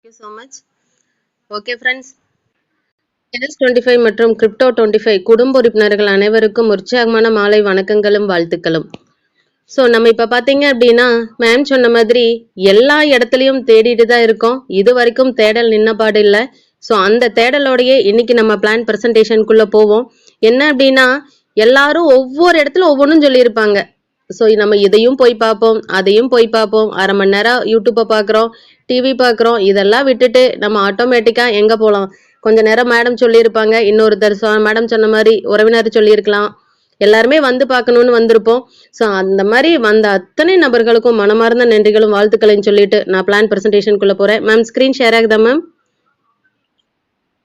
Thank you so much. Okay friends, NS25 மற்றும் crypto 25 குடும்ப உறுப்பினர்கள் அனைவருக்கும் உற்சாகமான மாலை வணக்கங்களும் வாழ்த்துக்களும். ஸோ நம்ம இப்போ பார்த்தீங்க அப்படின்னா மேம் சொன்ன மாதிரி எல்லா இடத்துலையும் தேடிட்டு தான் இருக்கோம். இது வரைக்கும் தேடல் நின்னபாடு இல்லை. ஸோ அந்த தேடலோடையே இன்னைக்கு நம்ம பிளான் ப்ரெசன்டேஷனுக்குள்ளே போவோம். என்ன அப்படின்னா எல்லாரும் ஒவ்வொரு இடத்துல ஒவ்வொன்றும் சொல்லியிருப்பாங்க. ஸோ நம்ம இதையும் போய் பார்ப்போம், அதையும் போய் பார்ப்போம், அரை மணி நேரம் யூடியூப்பை பார்க்குறோம், டிவி பார்க்குறோம், இதெல்லாம் விட்டுட்டு நம்ம ஆட்டோமேட்டிக்காக எங்கே போகலாம்? கொஞ்ச நேரம் மேடம் சொல்லியிருப்பாங்க, இன்னொருத்தர் மேடம் சொன்ன மாதிரி உறவினர் சொல்லியிருக்கலாம், எல்லாருமே வந்து பார்க்கணும்னு வந்திருப்போம். ஸோ அந்த மாதிரி வந்த அத்தனை நபர்களுக்கும் மனமார்ந்த நன்றிகளும் வாழ்த்துக்களையும் சொல்லிட்டு நான் பிளான் ப்ரெசன்டேஷனுக்குள்ளே போகிறேன். மேம் ஸ்க்ரீன் ஷேர் ஆகுதா மேம்?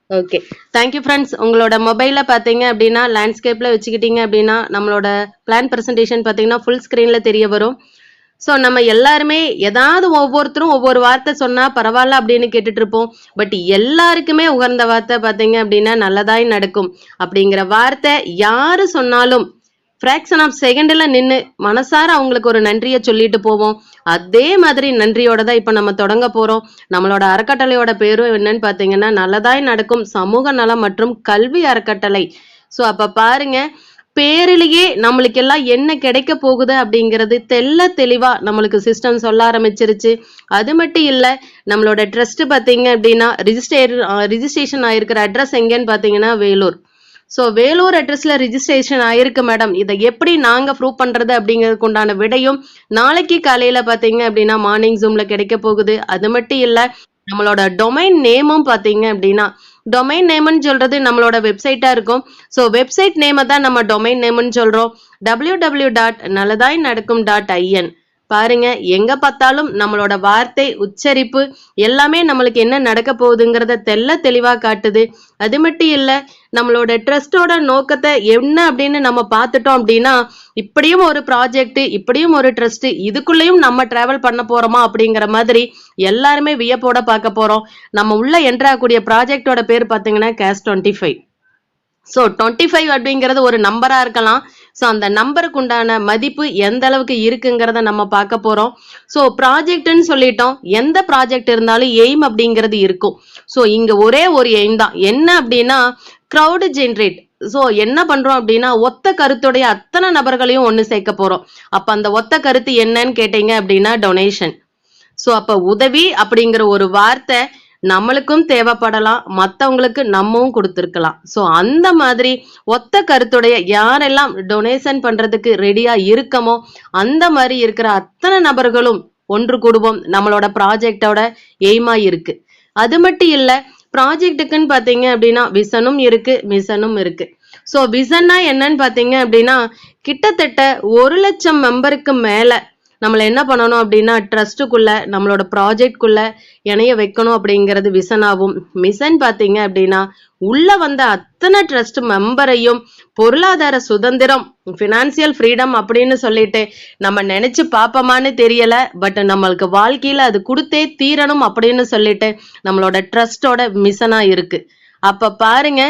Okay, thank you friends. உங்களோட மொபைலில் பார்த்தீங்க அப்படின்னா லேண்ட்ஸ்கேப்பில் வச்சுக்கிட்டீங்க அப்படின்னா நம்மளோட பிளான் ப்ரெசன்டேஷன் பார்த்தீங்கன்னா ஃபுல் ஸ்க்ரீனில் தெரிய வரும். ஸோ நம்ம எல்லாருமே ஏதாவது ஒவ்வொருத்தரும் ஒவ்வொரு வார்த்தை சொன்னால் பரவாயில்ல அப்படின்னு கேட்டுட்டு இருப்போம். பட் எல்லாருக்குமே உகந்த வார்த்தை பார்த்தீங்க அப்படின்னா நல்லதாய் நடக்கும் அப்படிங்கிற வார்த்தை யாரு சொன்னாலும் ஃப்ராக்ஷன் ஆஃப் செகண்டில் நின்று மனசார அவங்களுக்கு ஒரு நன்றியை சொல்லிட்டு போவோம். அதே மாதிரி நன்றியோட தான் இப்போ நம்ம தொடங்க போகிறோம். நம்மளோட அறக்கட்டளையோட பேரும் என்னன்னு பார்த்தீங்கன்னா நல்லதாய் நடக்கும் சமூக நலம் மற்றும் கல்வி அறக்கட்டளை. ஸோ அப்போ பாருங்க, பேரிலேயே நம்மளுக்கு எல்லாம் என்ன கிடைக்க போகுது அப்படிங்கிறது தெல்ல தெளிவா நம்மளுக்கு சிஸ்டம் சொல்ல ஆரம்பிச்சிருச்சு. அது மட்டும் இல்லை, நம்மளோட ட்ரஸ்ட் பார்த்தீங்க அப்படின்னா ரிஜிஸ்ட்ரேஷன் ஆயிருக்கிற அட்ரஸ் எங்கன்னு பார்த்தீங்கன்னா வேலூர். ஸோ வேலூர் அட்ரஸ்ல ரிஜிஸ்ட்ரேஷன் ஆயிருக்கு மேடம். இதை எப்படி நாங்க ப்ரூவ் பண்றது அப்படிங்கிறதுக்கு உண்டான விடையும் நாளைக்கு காலையில பாத்தீங்க அப்படின்னா மார்னிங் ஜூம்ல கிடைக்க போகுது. அது மட்டும் இல்ல, நம்மளோட டொமைன் நேமும் பாத்தீங்க அப்படின்னா டொமைன் நேம்னு சொல்றது நம்மளோட வெப்சைட்டா இருக்கும். ஸோ வெப்சைட் நேமை தான் நம்ம டொமைன் நேம்னு சொல்றோம். www.நல்லதாய்நடக்கும்.in. பாருங்க, எங்க பார்த்தாலும் நம்மளோட வார்த்தை உச்சரிப்பு எல்லாமே நம்மளுக்கு என்ன நடக்க போகுதுங்கிறத தெல்ல தெளிவா காட்டுது. அது மட்டும் இல்ல, நம்மளோட ட்ரஸ்டோட நோக்கத்தை என்ன அப்படின்னு நம்ம பார்த்துட்டோம் அப்படின்னா இப்படியும் ஒரு ப்ராஜெக்ட், இப்படியும் ஒரு ட்ரஸ்ட், இதுக்குள்ளேயும் நம்ம டிராவல் பண்ண போறோமா அப்படிங்கிற மாதிரி எல்லாருமே வியப்போட பார்க்க போறோம். நம்ம உள்ள என்ட்ராகக்கூடிய ப்ராஜெக்டோட பேர் பார்த்தீங்கன்னா கேஸ் 25. ஸோ 25 அப்படிங்கிறது ஒரு நம்பரா இருக்கலாம். ஸோ அந்த நம்பருக்கு உண்டான மதிப்பு எந்த அளவுக்கு இருக்குங்கிறத நம்ம பார்க்க போறோம். ஸோ ப்ராஜெக்ட்னு சொல்லிட்டோம், எந்த ப்ராஜெக்ட் இருந்தாலும் எய்ம் அப்படிங்கிறது இருக்கும். ஸோ இங்க ஒரே ஒரு எய்ம் தான், என்ன அப்படின்னா க்ரௌடு ஜென்ரேட். ஸோ என்ன பண்றோம் அப்படின்னா ஒத்த கருத்துடைய அத்தனை நபர்களையும் ஒன்று சேர்க்க போறோம். அப்ப அந்த ஒத்த கருத்து என்னன்னு கேட்டீங்க அப்படின்னா டொனேஷன். ஸோ அப்ப உதவி அப்படிங்கிற ஒரு வார்த்தை நம்மளுக்கும் தேவைப்படலாம், மற்றவங்களுக்கு நம்மவும் கொடுத்துருக்கலாம். ஸோ அந்த மாதிரி ஒத்த கருத்துடைய யாரெல்லாம் டொனேஷன் பண்றதுக்கு ரெடியா இருக்கமோ அந்த மாதிரி இருக்கிற அத்தனை நபர்களும் ஒன்று கூடுவோம். நம்மளோட ப்ராஜெக்டோட எய்மா இருக்கு. அது மட்டும் இல்ல, ப்ராஜெக்டுக்குன்னு பாத்தீங்க அப்படின்னா விசனும் இருக்கு, மிஷனும் இருக்கு. ஸோ விசன்னா என்னன்னு பாத்தீங்க அப்படின்னா கிட்டத்தட்ட 1,00,000 மெம்பருக்கு மேல நம்மளை என்ன பண்ணணும் அப்படின்னா ட்ரஸ்ட்டுக்குள்ள நம்மளோட ப்ராஜெக்ட்குள்ள இணைய வைக்கணும் அப்படிங்கிறது விசனாகும். மிஷன் பார்த்தீங்க அப்படின்னா உள்ள வந்த அத்தனை ட்ரஸ்ட் மெம்பரையும் பொருளாதார சுதந்திரம், ஃபினான்சியல் ஃப்ரீடம் அப்படின்னு சொல்லிட்டு நம்ம நினைச்சு பார்ப்போமான்னு தெரியல. பட் நம்மளுக்கு வாழ்க்கையில அது கொடுத்தே தீரணும் அப்படின்னு சொல்லிட்டு நம்மளோட ட்ரஸ்டோட மிஷனா இருக்கு. அப்ப பாருங்க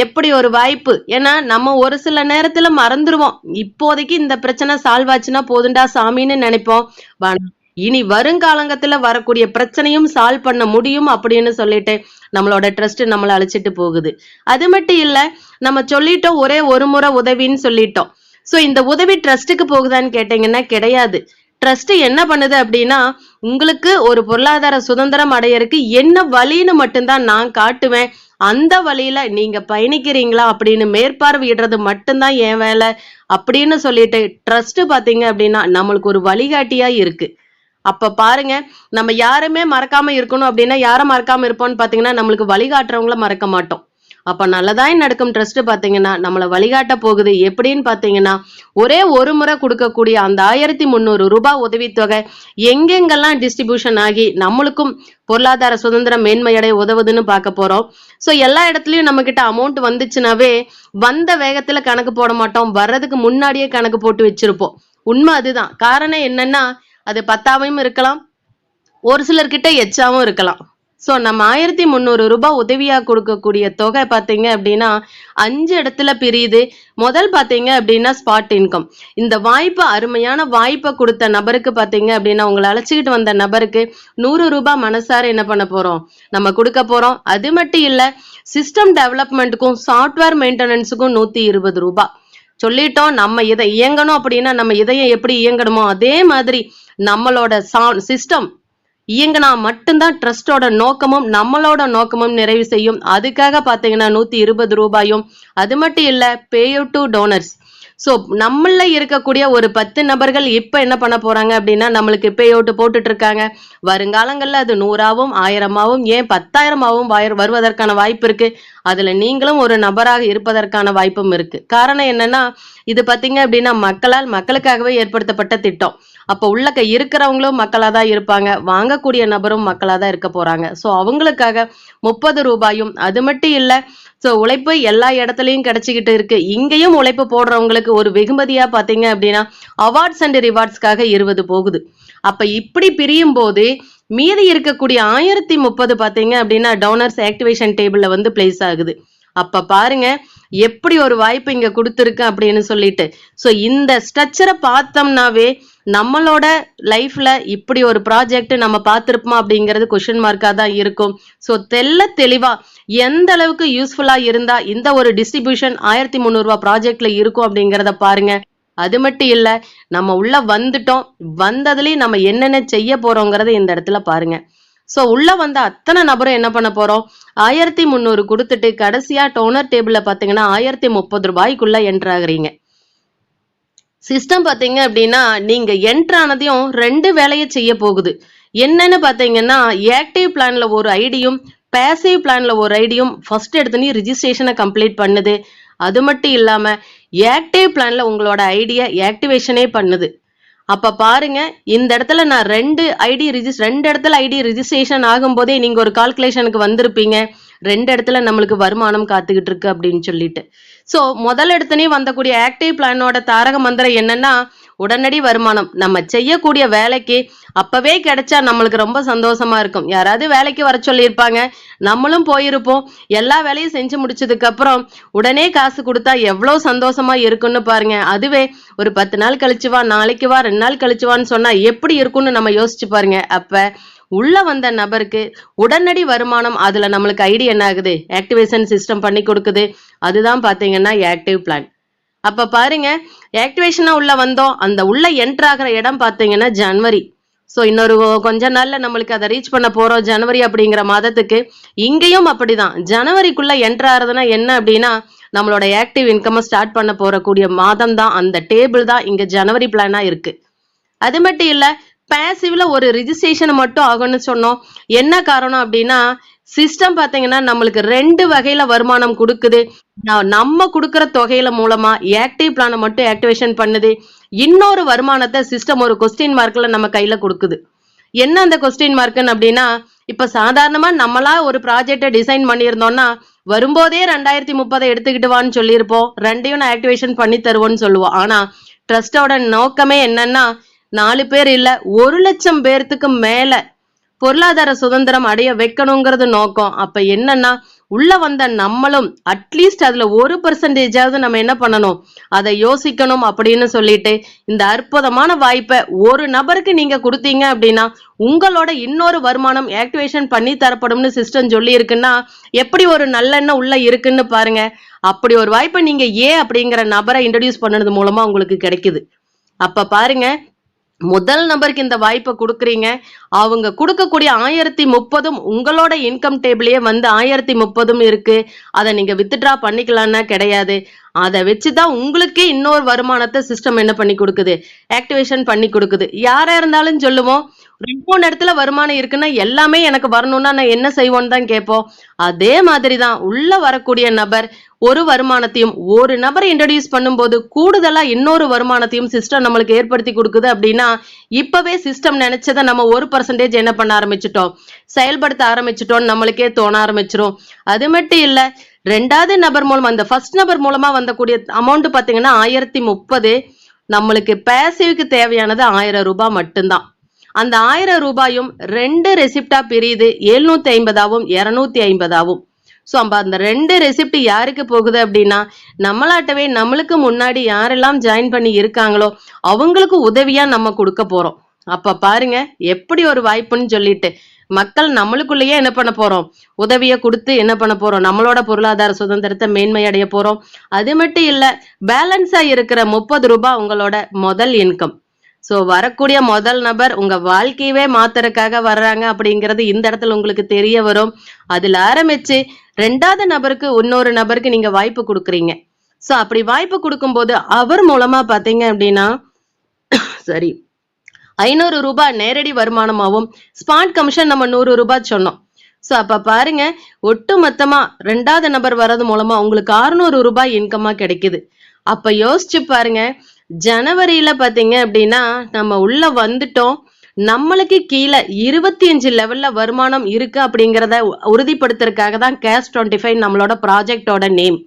எப்படி ஒரு வாய்ப்பு. ஏன்னா நம்ம ஒரு சில நேரத்துல மறந்துருவோம், இப்போதைக்கு இந்த பிரச்சனை சால்வ் ஆச்சுன்னா போதுண்டா சாமின்னு நினைப்போம். இனி வருங்காலங்கத்துல வரக்கூடிய பிரச்சனையும் சால்வ் பண்ண முடியும் அப்படின்னு சொல்லிட்டு நம்மளோட ட்ரஸ்ட் நம்மளை அழைச்சிட்டு போகுது. அது மட்டும் இல்ல, நம்ம சொல்லிட்டோம் ஒரே ஒரு முறை உதவின்னு சொல்லிட்டோம். ஸோ இந்த உதவி ட்ரஸ்ட்டுக்கு போகுதான்னு கேட்டீங்கன்னா கிடையாது. ட்ரஸ்ட் என்ன பண்ணுது அப்படின்னா உங்களுக்கு ஒரு பொருளாதார சுதந்திரம் அடையறதுக்கு என்ன வழின்னு மட்டும்தான் நான் காட்டுவேன், அந்த வழியில நீங்க பயணிக்கிறீங்களா அப்படின்னு மேற்பார்வையிடுறது மட்டும்தான் என் வேலை அப்படின்னு சொல்லிட்டு ட்ரஸ்ட் பாத்தீங்க அப்படின்னா நம்மளுக்கு ஒரு வழிகாட்டியா இருக்கு. அப்ப பாருங்க, நம்ம யாருமே மறக்காம இருக்கணும் அப்படின்னா யாரை மறக்காம இருப்போம்னு பாத்தீங்கன்னா நம்மளுக்கு வழிகாட்டுறவங்கள மறக்க மாட்டோம். அப்ப நல்லதாய் நடக்கும் ட்ரஸ்ட் பாத்தீங்கன்னா நம்மளை வழிகாட்ட போகுது. எப்படின்னு பாத்தீங்கன்னா ஒரே ஒரு முறை கொடுக்கக்கூடிய அந்த 1300 ரூபாய் உதவித்தொகை எங்கெங்கெல்லாம் டிஸ்ட்ரிபியூஷன் ஆகி நம்மளுக்கும் பொருளாதார சுதந்திரம் மேன்மையடைய உதவுதுன்னு பார்க்க போறோம். ஸோ எல்லா இடத்துலயும் நம்ம கிட்ட அமௌண்ட் வந்துச்சுனாவே வந்த வேகத்துல கணக்கு போட மாட்டோம், வர்றதுக்கு முன்னாடியே கணக்கு போட்டு வச்சிருப்போம். உண்மை அதுதான். காரணம் என்னன்னா அது 10ஆவும் இருக்கலாம், ஒரு சிலர்கிட்ட எச்சாவும் இருக்கலாம். சோ நம்ம 1300 ரூபாய் உதவியா கொடுக்கக்கூடிய தொகை பாத்தீங்க அப்படின்னா 5 இடத்துல பிரியுது. முதல் பாத்தீங்க அப்படின்னா ஸ்பாட் இன்கம். இந்த வாய்ப்பு அருமையான வாய்ப்பை கொடுத்த நபருக்கு பாத்தீங்க அப்படின்னா உங்களை அழைச்சிக்கிட்டு வந்த நபருக்கு 100 ரூபாய் மனசார என்ன பண்ண போறோம், நம்ம கொடுக்க போறோம். அது மட்டும் இல்ல, சிஸ்டம் டெவலப்மெண்ட்டுக்கும் சாஃப்ட்வேர் மெயின்டெனன்ஸுக்கும் 120 ரூபாய் சொல்லிட்டோம். நம்ம இதை இயங்கணும் அப்படின்னா நம்ம இதயம் எப்படி இயங்கணுமோ அதே மாதிரி நம்மளோட சிஸ்டம் இயங்கினா மட்டும்தான் ட்ரஸ்டோட நோக்கமும் நம்மளோட நோக்கமும் நிறைவு செய்யும். அதுக்காக பாத்தீங்கன்னா 120 ரூபாயும். அது மட்டும் இல்ல, பே டு டோனர்ஸ். சோ நம்மள இருக்கக்கூடிய ஒரு 10 நபர்கள் இப்ப என்ன பண்ண போறாங்க அப்படின்னா நம்மளுக்கு பே அவுட் போட்டுட்டு இருக்காங்க. வருங்காலங்கள்ல அது 100ஆவும் 1000ஆவும் ஏன் 10,000ஆவும் வருவதற்கான வாய்ப்பு இருக்கு. அதுல நீங்களும் ஒரு நபராக இருப்பதற்கான வாய்ப்பும் இருக்கு. காரணம் என்னன்னா, இது பாத்தீங்க அப்படின்னா மக்களுக்காகவே ஏற்படுத்தப்பட்ட திட்டம். அப்ப உள்ளக்க இருக்கிறவங்களும் மக்களா தான் இருப்பாங்க, வாங்கக்கூடிய நபரும் மக்களா தான் இருக்க போறாங்க. சோ அவங்களுக்காக 30 ரூபாயும். அது மட்டும் இல்ல, சோ உழைப்பு எல்லா இடத்துலயும் கிடைச்சிக்கிட்டு இருக்கு. இங்கேயும் உழைப்பு போடுறவங்களுக்கு ஒரு வெகுமதியா பாத்தீங்க அப்படின்னா அவார்ட்ஸ் அண்ட் ரிவார்ட்ஸ்க்காக 20 போகுது. அப்ப இப்படி பிரியும் போது மீதி இருக்கக்கூடிய 1030 பாத்தீங்க அப்படின்னா டோனர்ஸ் ஆக்டிவேஷன் டேபிள்ல வந்து பிளேஸ் ஆகுது. அப்ப பாருங்க எப்படி ஒரு வாய்ப்பு இங்க கொடுத்துருக்கு அப்படின்னு சொல்லிட்டு. சோ இந்த ஸ்ட்ரக்சரை பார்த்தோம்னாவே நம்மளோட லைஃப்ல இப்படி ஒரு ப்ராஜெக்ட் நம்ம பார்த்திருப்போமா அப்படிங்கிறது கொஸ்டின் மார்க்கா தான் இருக்கும். சோ தெளிவா எந்த அளவுக்கு யூஸ்ஃபுல்லா இருந்தா இந்த ஒரு டிஸ்ட்ரிபியூஷன் 1300 ரூபாய் ப்ராஜெக்ட்ல இருக்கும் அப்படிங்கறத பாருங்க. அது மட்டும் இல்ல, நம்ம உள்ள வந்துட்டோம், வந்ததுலயும் நம்ம என்னென்ன செய்ய போறோங்கிறத இந்த இடத்துல பாருங்க. சோ உள்ள வந்த அத்தனை நபரும் என்ன பண்ண போறோம், 1300 கொடுத்துட்டு கடைசியா டோனர் டேபிள்ல பாத்தீங்கன்னா 1030 ரூபாய்க்குள்ள என்டர் ஆகுறீங்க. சிஸ்டம் பாத்தீங்க அப்படின்னா நீங்க என்டர் ஆனதையும் 2 வேலையை செய்ய போகுது. என்னன்னு பாத்தீங்கன்னா, ஆக்டிவ் பிளான்ல ஒரு ஐடியும் பேசிவ் பிளான்ல ஒரு ஐடியும் ஃபர்ஸ்ட் எடுத்தனே ரிஜிஸ்ட்ரேஷனை கம்ப்ளீட் பண்ணுது. அது மட்டும் இல்லாம ஆக்டிவ் பிளான்ல உங்களோட ஐடியா ஆக்டிவேஷனே பண்ணுது. அப்ப பாருங்க, இந்த இடத்துல நான் 2 இடத்துல ஐடி ரிஜிஸ்ட்ரேஷன் ஆகும் போதே நீங்க ஒரு கால்குலேஷனுக்கு வந்திருப்பீங்க. 2 இடத்துல நம்மளுக்கு வருமானம் காத்துக்கிட்டு இருக்கு அப்படின்னு சொல்லிட்டு. சோ முதல் இடத்துலயே வந்தக்கூடிய ஆக்டிவ் பிளானோட தாரக மந்திரம் என்னன்னா, உடனடி வருமானம். நம்ம செய்யக்கூடிய வேலைக்கு அப்பவே கிடைச்சா நம்மளுக்கு ரொம்ப சந்தோஷமா இருக்கும். யாராவது வேலைக்கு வர சொல்லியிருப்பாங்க, நம்மளும் போயிருப்போம். எல்லா வேலையும் செஞ்சு முடிச்சதுக்கு அப்புறம் உடனே காசு கொடுத்தா எவ்வளவு சந்தோஷமா இருக்குன்னு பாருங்க. அதுவே ஒரு 10 நாள் கழிச்சு வா, நாளைக்கு வா, 2 நாள் கழிச்சு வான்னு சொன்னா எப்படி இருக்கும்னு நம்ம யோசிச்சு பாருங்க. அப்ப உள்ள வந்த நபருக்கு உடனடி வருமானம். அதுல நம்மளுக்கு ஐடி என்ன ஆகுது, ஆக்டிவேஷன் சிஸ்டம் பண்ணி கொடுக்குது. அதுதான் பாத்தீங்கன்னா ஆக்டிவ் பிளான். அப்ப பாருங்க, ஆக்டிவேஷனா உள்ள வந்தோம். அந்த உள்ள என்டர் ஆகிற இடம் பாத்தீங்கன்னா ஜனவரி. சோ இன்னொரு கொஞ்ச நாள்ல நம்மளுக்கு அதை ரீச் பண்ண போறோம், ஜனவரி அப்படிங்கிற மாதத்துக்கு. இங்கேயும் அப்படிதான், ஜனவரிக்குள்ள என்டர் ஆகுறதுன்னா என்ன அப்படின்னா நம்மளோட ஆக்டிவ் இன்கம் ஸ்டார்ட் பண்ண போறக்கூடிய மாதம் தான், அந்த டேபிள் தான் இங்க ஜனவரி பிளானா இருக்கு. அது மட்டும் இல்ல, பேசிவ்ல ஒரு ரிஜிஸ்ட்ரேஷன் மட்டும் ஆகும்னு சொன்னோம். என்ன காரணம் அப்படின்னா, சிஸ்டம் பாத்தீங்கன்னா நம்மளுக்கு 2 வகையில வருமானம் கொடுக்குது. நம்ம கொடுக்கிற தொகையில மூலமா ஆக்டிவ் பிளானை மட்டும் ஆக்டிவேஷன் பண்ணுது. இன்னொரு வருமானத்தை சிஸ்டம் ஒரு கொஸ்டின் மார்க்ல நம்ம கையில கொடுக்குது. என்ன அந்த கொஸ்டின் மார்க்னு அப்படின்னா, இப்ப சாதாரணமா நம்மளா ஒரு ப்ராஜெக்ட டிசைன் பண்ணியிருந்தோம்னா வரும்போதே 2030 எடுத்துக்கிட்டு வான்னு சொல்லியிருப்போம். 2ஐயும் நான் ஆக்டிவேஷன் பண்ணி தருவோம்னு சொல்லுவோம். ஆனா ட்ரஸ்டோட நோக்கமே என்னன்னா, 4 பேர் இல்ல 1,00,000 பேர்த்துக்கு மேல பொருளாதார சுதந்திரம் அடைய வைக்கணுங்கிறது நோக்கம். அப்ப என்னன்னா, உள்ள வந்த நம்மளும் அட்லீஸ்ட் அதுல 1% நம்ம என்ன பண்ணணும், அதை யோசிக்கணும் அப்படின்னு சொல்லிட்டு இந்த அற்புதமான வாய்ப்பை ஒரு நபருக்கு நீங்க கொடுத்தீங்க அப்படின்னா உங்களோட இன்னொரு வருமானம் ஆக்டிவேஷன் பண்ணி தரப்படும்னு சிஸ்டம் சொல்லி இருக்குன்னா எப்படி ஒரு நல்லெண்ணம் உள்ள இருக்குன்னு பாருங்க. அப்படி ஒரு வாய்ப்பை நீங்க அப்படிங்கிற நபரை இன்ட்ரடியூஸ் பண்ணது மூலமா உங்களுக்கு கிடைக்குது. அப்ப பாருங்க, முதல் நபருக்கு இந்த வாய்ப்பை கொடுக்குறீங்க. அவங்க கொடுக்கக்கூடிய 1030 உங்களோட இன்கம் டேபிளே வந்து 1030 இருக்கு. அதை நீங்க வித்ட்ரா பண்ணிக்கலாம்னா கிடையாது. அதை வச்சுதான் உங்களுக்கே இன்னொரு வருமானத்தை சிஸ்டம் என்ன பண்ணி கொடுக்குது, ஆக்டிவேஷன் பண்ணி கொடுக்குது. யாரா இருந்தாலும் சொல்லுவோம், 2-3 இடத்துல வருமானம் இருக்குன்னா எல்லாமே எனக்கு வரணும்னா நான் என்ன செய்வோன்னு தான் கேட்போம். அதே மாதிரிதான் உள்ள வரக்கூடிய நபர் ஒரு வருமானத்தையும் ஒரு நபரை இன்ட்ரடியூஸ் பண்ணும்போது கூடுதலா இன்னொரு வருமானத்தையும் சிஸ்டம் நம்மளுக்கு ஏற்படுத்தி கொடுக்குது. அப்படின்னா இப்பவே சிஸ்டம் நினைச்சதை நம்ம 1% என்ன பண்ண ஆரம்பிச்சிட்டோம், செயல்படுத்த ஆரம்பிச்சிட்டோம், நம்மளுக்கே தோண ஆரம்பிச்சிரும். அது மட்டும் இல்ல, 2வது நபர் மூலமா அந்த ஃபர்ஸ்ட் நபர் மூலமா வந்தக்கூடிய அமௌண்ட் பாத்தீங்கன்னா 1030. நம்மளுக்கு பேசிவ்க்கு தேவையானது 1000 ரூபாய் மட்டும்தான். அந்த 1000 ரூபாயும் 2 ரெசிப்டா பிரியுது. 750ஆவும் 250ஆவும். ஸோ அந்த 2 ரெசிப்ட் யாருக்கு போகுது அப்படின்னா, நம்மளாட்டவே நம்மளுக்கு முன்னாடி யாரெல்லாம் ஜாயின் பண்ணி இருக்காங்களோ அவங்களுக்கு உதவியா நம்ம கொடுக்க போறோம். அப்ப பாருங்க எப்படி ஒரு வாய்ப்புன்னு சொல்லிட்டு மக்கள் நம்மளுக்குள்ளேயே என்ன பண்ண போறோம், உதவியை கொடுத்து என்ன பண்ண போறோம், நம்மளோட பொருளாதார சுதந்திரத்தை மேன்மை அடைய போறோம். அது மட்டும் இல்ல, பேலன்ஸா இருக்கிற 30 ரூபாய் உங்களோட முதல் இன்கம். சோ வரக்கூடிய முதல் நபர் உங்க வாழ்க்கையவே மாத்துறதுக்காக வர்றாங்க அப்படிங்கிறது இந்த இடத்துல உங்களுக்கு தெரிய வரும். அதுல ஆரம்பிச்சு 2வது நபருக்கு இன்னொரு நபருக்கு நீங்க வாய்ப்பு கொடுக்குறீங்க. சோ அப்படி வாய்ப்பு கொடுக்கும்போது அவர் மூலமா பாத்தீங்க அப்படின்னா சரி 500 ரூபாய் நேரடி வருமானமாவும் ஸ்பாட் கமிஷன் நம்ம 100 ரூபாய் சொன்னோம். சோ அப்ப பாருங்க ஒட்டு மொத்தமா 2வது நபர் வர்றது மூலமா உங்களுக்கு 600 ரூபாய் இன்கமா கிடைக்குது. அப்ப யோசிச்சு பாருங்க, ஜனவரியில பாத்தீங்க அப்படின்னா நம்ம உள்ள வந்துட்டோம். நம்மளுக்கு கீழே 25 லெவல்ல வருமானம் இருக்கு அப்படிங்கிறத உறுதிப்படுத்துறதுக்காக தான் கேஷ் 25 நம்மளோட ப்ராஜெக்டோட நேம்.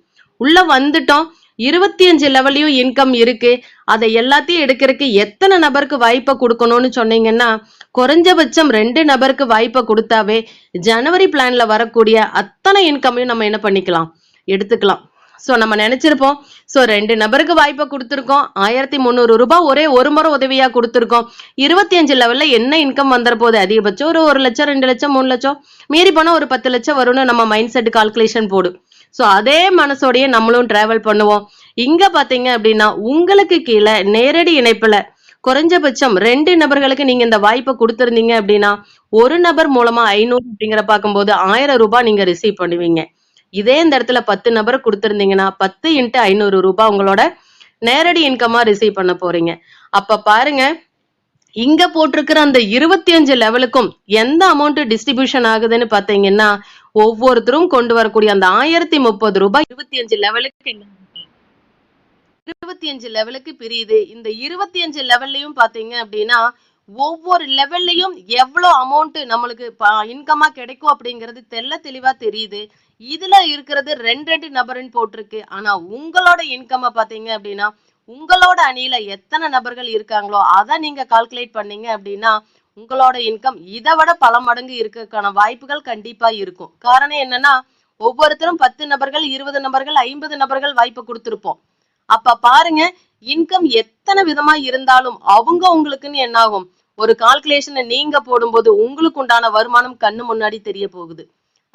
உள்ள வந்துட்டோம், 25 லெவல்லையும் இன்கம் இருக்கு. அதை எல்லாத்தையும் எடுக்கிறதுக்கு எத்தனை நபருக்கு வாய்ப்பை கொடுக்கணும்னு சொன்னீங்கன்னா, குறைஞ்சபட்சம் 2 நபருக்கு வாய்ப்பை கொடுத்தாவே ஜனவரி பிளான்ல வரக்கூடிய அத்தனை இன்கமையும் நம்ம என்ன பண்ணிக்கலாம், எடுத்துக்கலாம். சோ நம்ம நினைச்சிருப்போம், சோ 2 நபருக்கு வாய்ப்பை கொடுத்துருக்கோம், 1300 ரூபாய் ஒரே ஒரு முறை உதவியா கொடுத்துருக்கோம், 25 லெவல்ல என்ன இன்கம் வந்துற போது, அதிகபட்சம் ஒரு 1 லட்சம் 2 லட்சம் 3 லட்சம், மீறி போனா ஒரு 10 லட்சம் வரும்னு நம்ம மைண்ட் செட் கால்குலேஷன் போடும். சோ அதே மனசோடய நம்மளும் டிராவல் பண்ணுவோம். இங்க பாத்தீங்க அப்படின்னா உங்களுக்கு கீழே நேரடி இணைப்புல குறைஞ்சபட்சம் 2 நபர்களுக்கு நீங்க இந்த வாய்ப்பை கொடுத்திருந்தீங்க அப்படின்னா, ஒரு நபர் மூலமா 500 அப்படிங்கிற பார்க்கும்போது 1000 ரூபாய் நீங்க ரிசீவ் பண்ணுவீங்க. இதே இந்த இடத்துல 10 நபர் கொடுத்திருந்தீங்கன்னா 10 × 500 ரூபாய் உங்களோட நேரடி இன்கமா ரிசீவ் பண்ண போறீங்க. அப்ப பாருங்க, இங்க போட்டிருக்கிற அந்த 25 லெவலுக்கும் எந்த அமௌண்ட் டிஸ்ட்ரிபியூஷன் ஆகுதுன்னு பாத்தீங்கன்னா, ஒவ்வொருத்தரும் கொண்டு வரக்கூடிய அந்த 1030 ரூபாய் 25 லெவலுக்கு 25 லெவலுக்கு பிரியுது. இந்த 25 லெவல்லையும் பாத்தீங்க அப்படின்னா ஒவ்வொரு லெவல்லையும் எவ்வளவு அமௌண்ட் நம்மளுக்கு இன்கமா கிடைக்கும் அப்படிங்கிறது தெளிவா தெரியுது. இதுல இருக்கிறது 2 நபர்னு போட்டிருக்கு. ஆனா உங்களோட இன்கமா பாத்தீங்க அப்படின்னா உங்களோட அணியில எத்தனை நபர்கள் இருக்காங்களோ அதை நீங்க கால்குலேட் பண்ணீங்க அப்படின்னா உங்களோட இன்கம் இதை விட பல மடங்கு இருக்கிறதுக்கான வாய்ப்புகள் கண்டிப்பா இருக்கும். காரணம் என்னன்னா, ஒவ்வொருத்தரும் 10 நபர்கள் 20 நபர்கள் 50 நபர்கள் வாய்ப்பு கொடுத்திருப்போம். அப்ப பாருங்க, இன்கம் எத்தனை விதமா இருந்தாலும் அவங்க உங்களுக்குன்னு என்ன ஆகும், ஒரு கால்குலேஷனை நீங்க போடும்போது உங்களுக்கு உண்டான வருமானம் கண்ணு முன்னாடி தெரிய போகுது.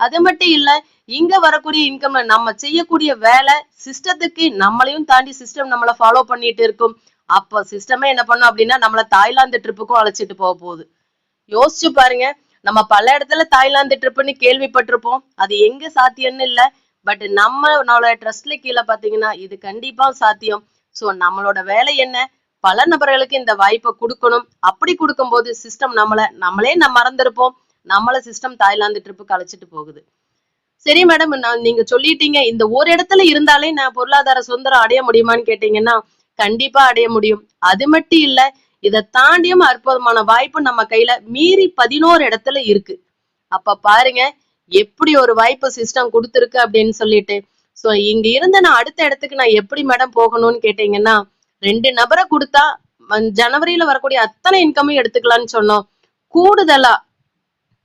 அது மட்டும் இல்ல, இங்க வரக்கூடிய இன்கம் நம்ம செய்யக்கூடிய வேலை சிஸ்டத்துக்கு நம்மளையும் தாண்டி சிஸ்டம் நம்மளை ஃபாலோ பண்ணிட்டு இருக்கும். அப்ப சிஸ்டமே என்ன பண்ணும் அப்படின்னா நம்மள தாய்லாந்து ட்ரிப்புக்கும் அழைச்சிட்டு போக போகுது. யோசிச்சு பாருங்க, நம்ம பல இடத்துல தாய்லாந்து ட்ரிப்புன்னு கேள்விப்பட்டிருப்போம், அது எங்க சாத்தியம்னு இல்ல. பட் நம்மளோட ட்ரஸ்ட்ல கீழே பாத்தீங்கன்னா இது கண்டிப்பா சாத்தியம். சோ நம்மளோட வேலை என்ன, பல நபர்களுக்கு இந்த வாய்ப்பை கொடுக்கணும். அப்படி கொடுக்கும்போது சிஸ்டம் நம்மளே மறந்துருப்போம், நம்மள சிஸ்டம் தாய்லாந்து ட்ரிப்புக்கு அழைச்சிட்டு போகுது. சரி மேடம், நீங்க சொல்லிட்டீங்க, இந்த ஒரு இடத்துல இருந்தாலே நான் பொருளாதார சுதந்திரம் அடைய முடியுமான்னு கேட்டீங்கன்னா கண்டிப்பா அடைய முடியும். அது மட்டும் இல்ல, இதை தாண்டியும் அற்புதமான வாய்ப்பு நம்ம கையில மீறி 11 இடத்துல இருக்கு. அப்ப பாருங்க எப்படி ஒரு வாய்ப்பு சிஸ்டம் கொடுத்துருக்கு அப்படின்னு சொல்லிட்டு. சோ இங்க இருந்து நான் அடுத்த இடத்துக்கு நான் எப்படி மேடம் போகணும்னு கேட்டீங்கன்னா, 2 நபரை கொடுத்தா ஜனவரியில வரக்கூடிய அத்தனை இன்கமும் எடுத்துக்கலாம்னு சொன்னோம். கூடுதலா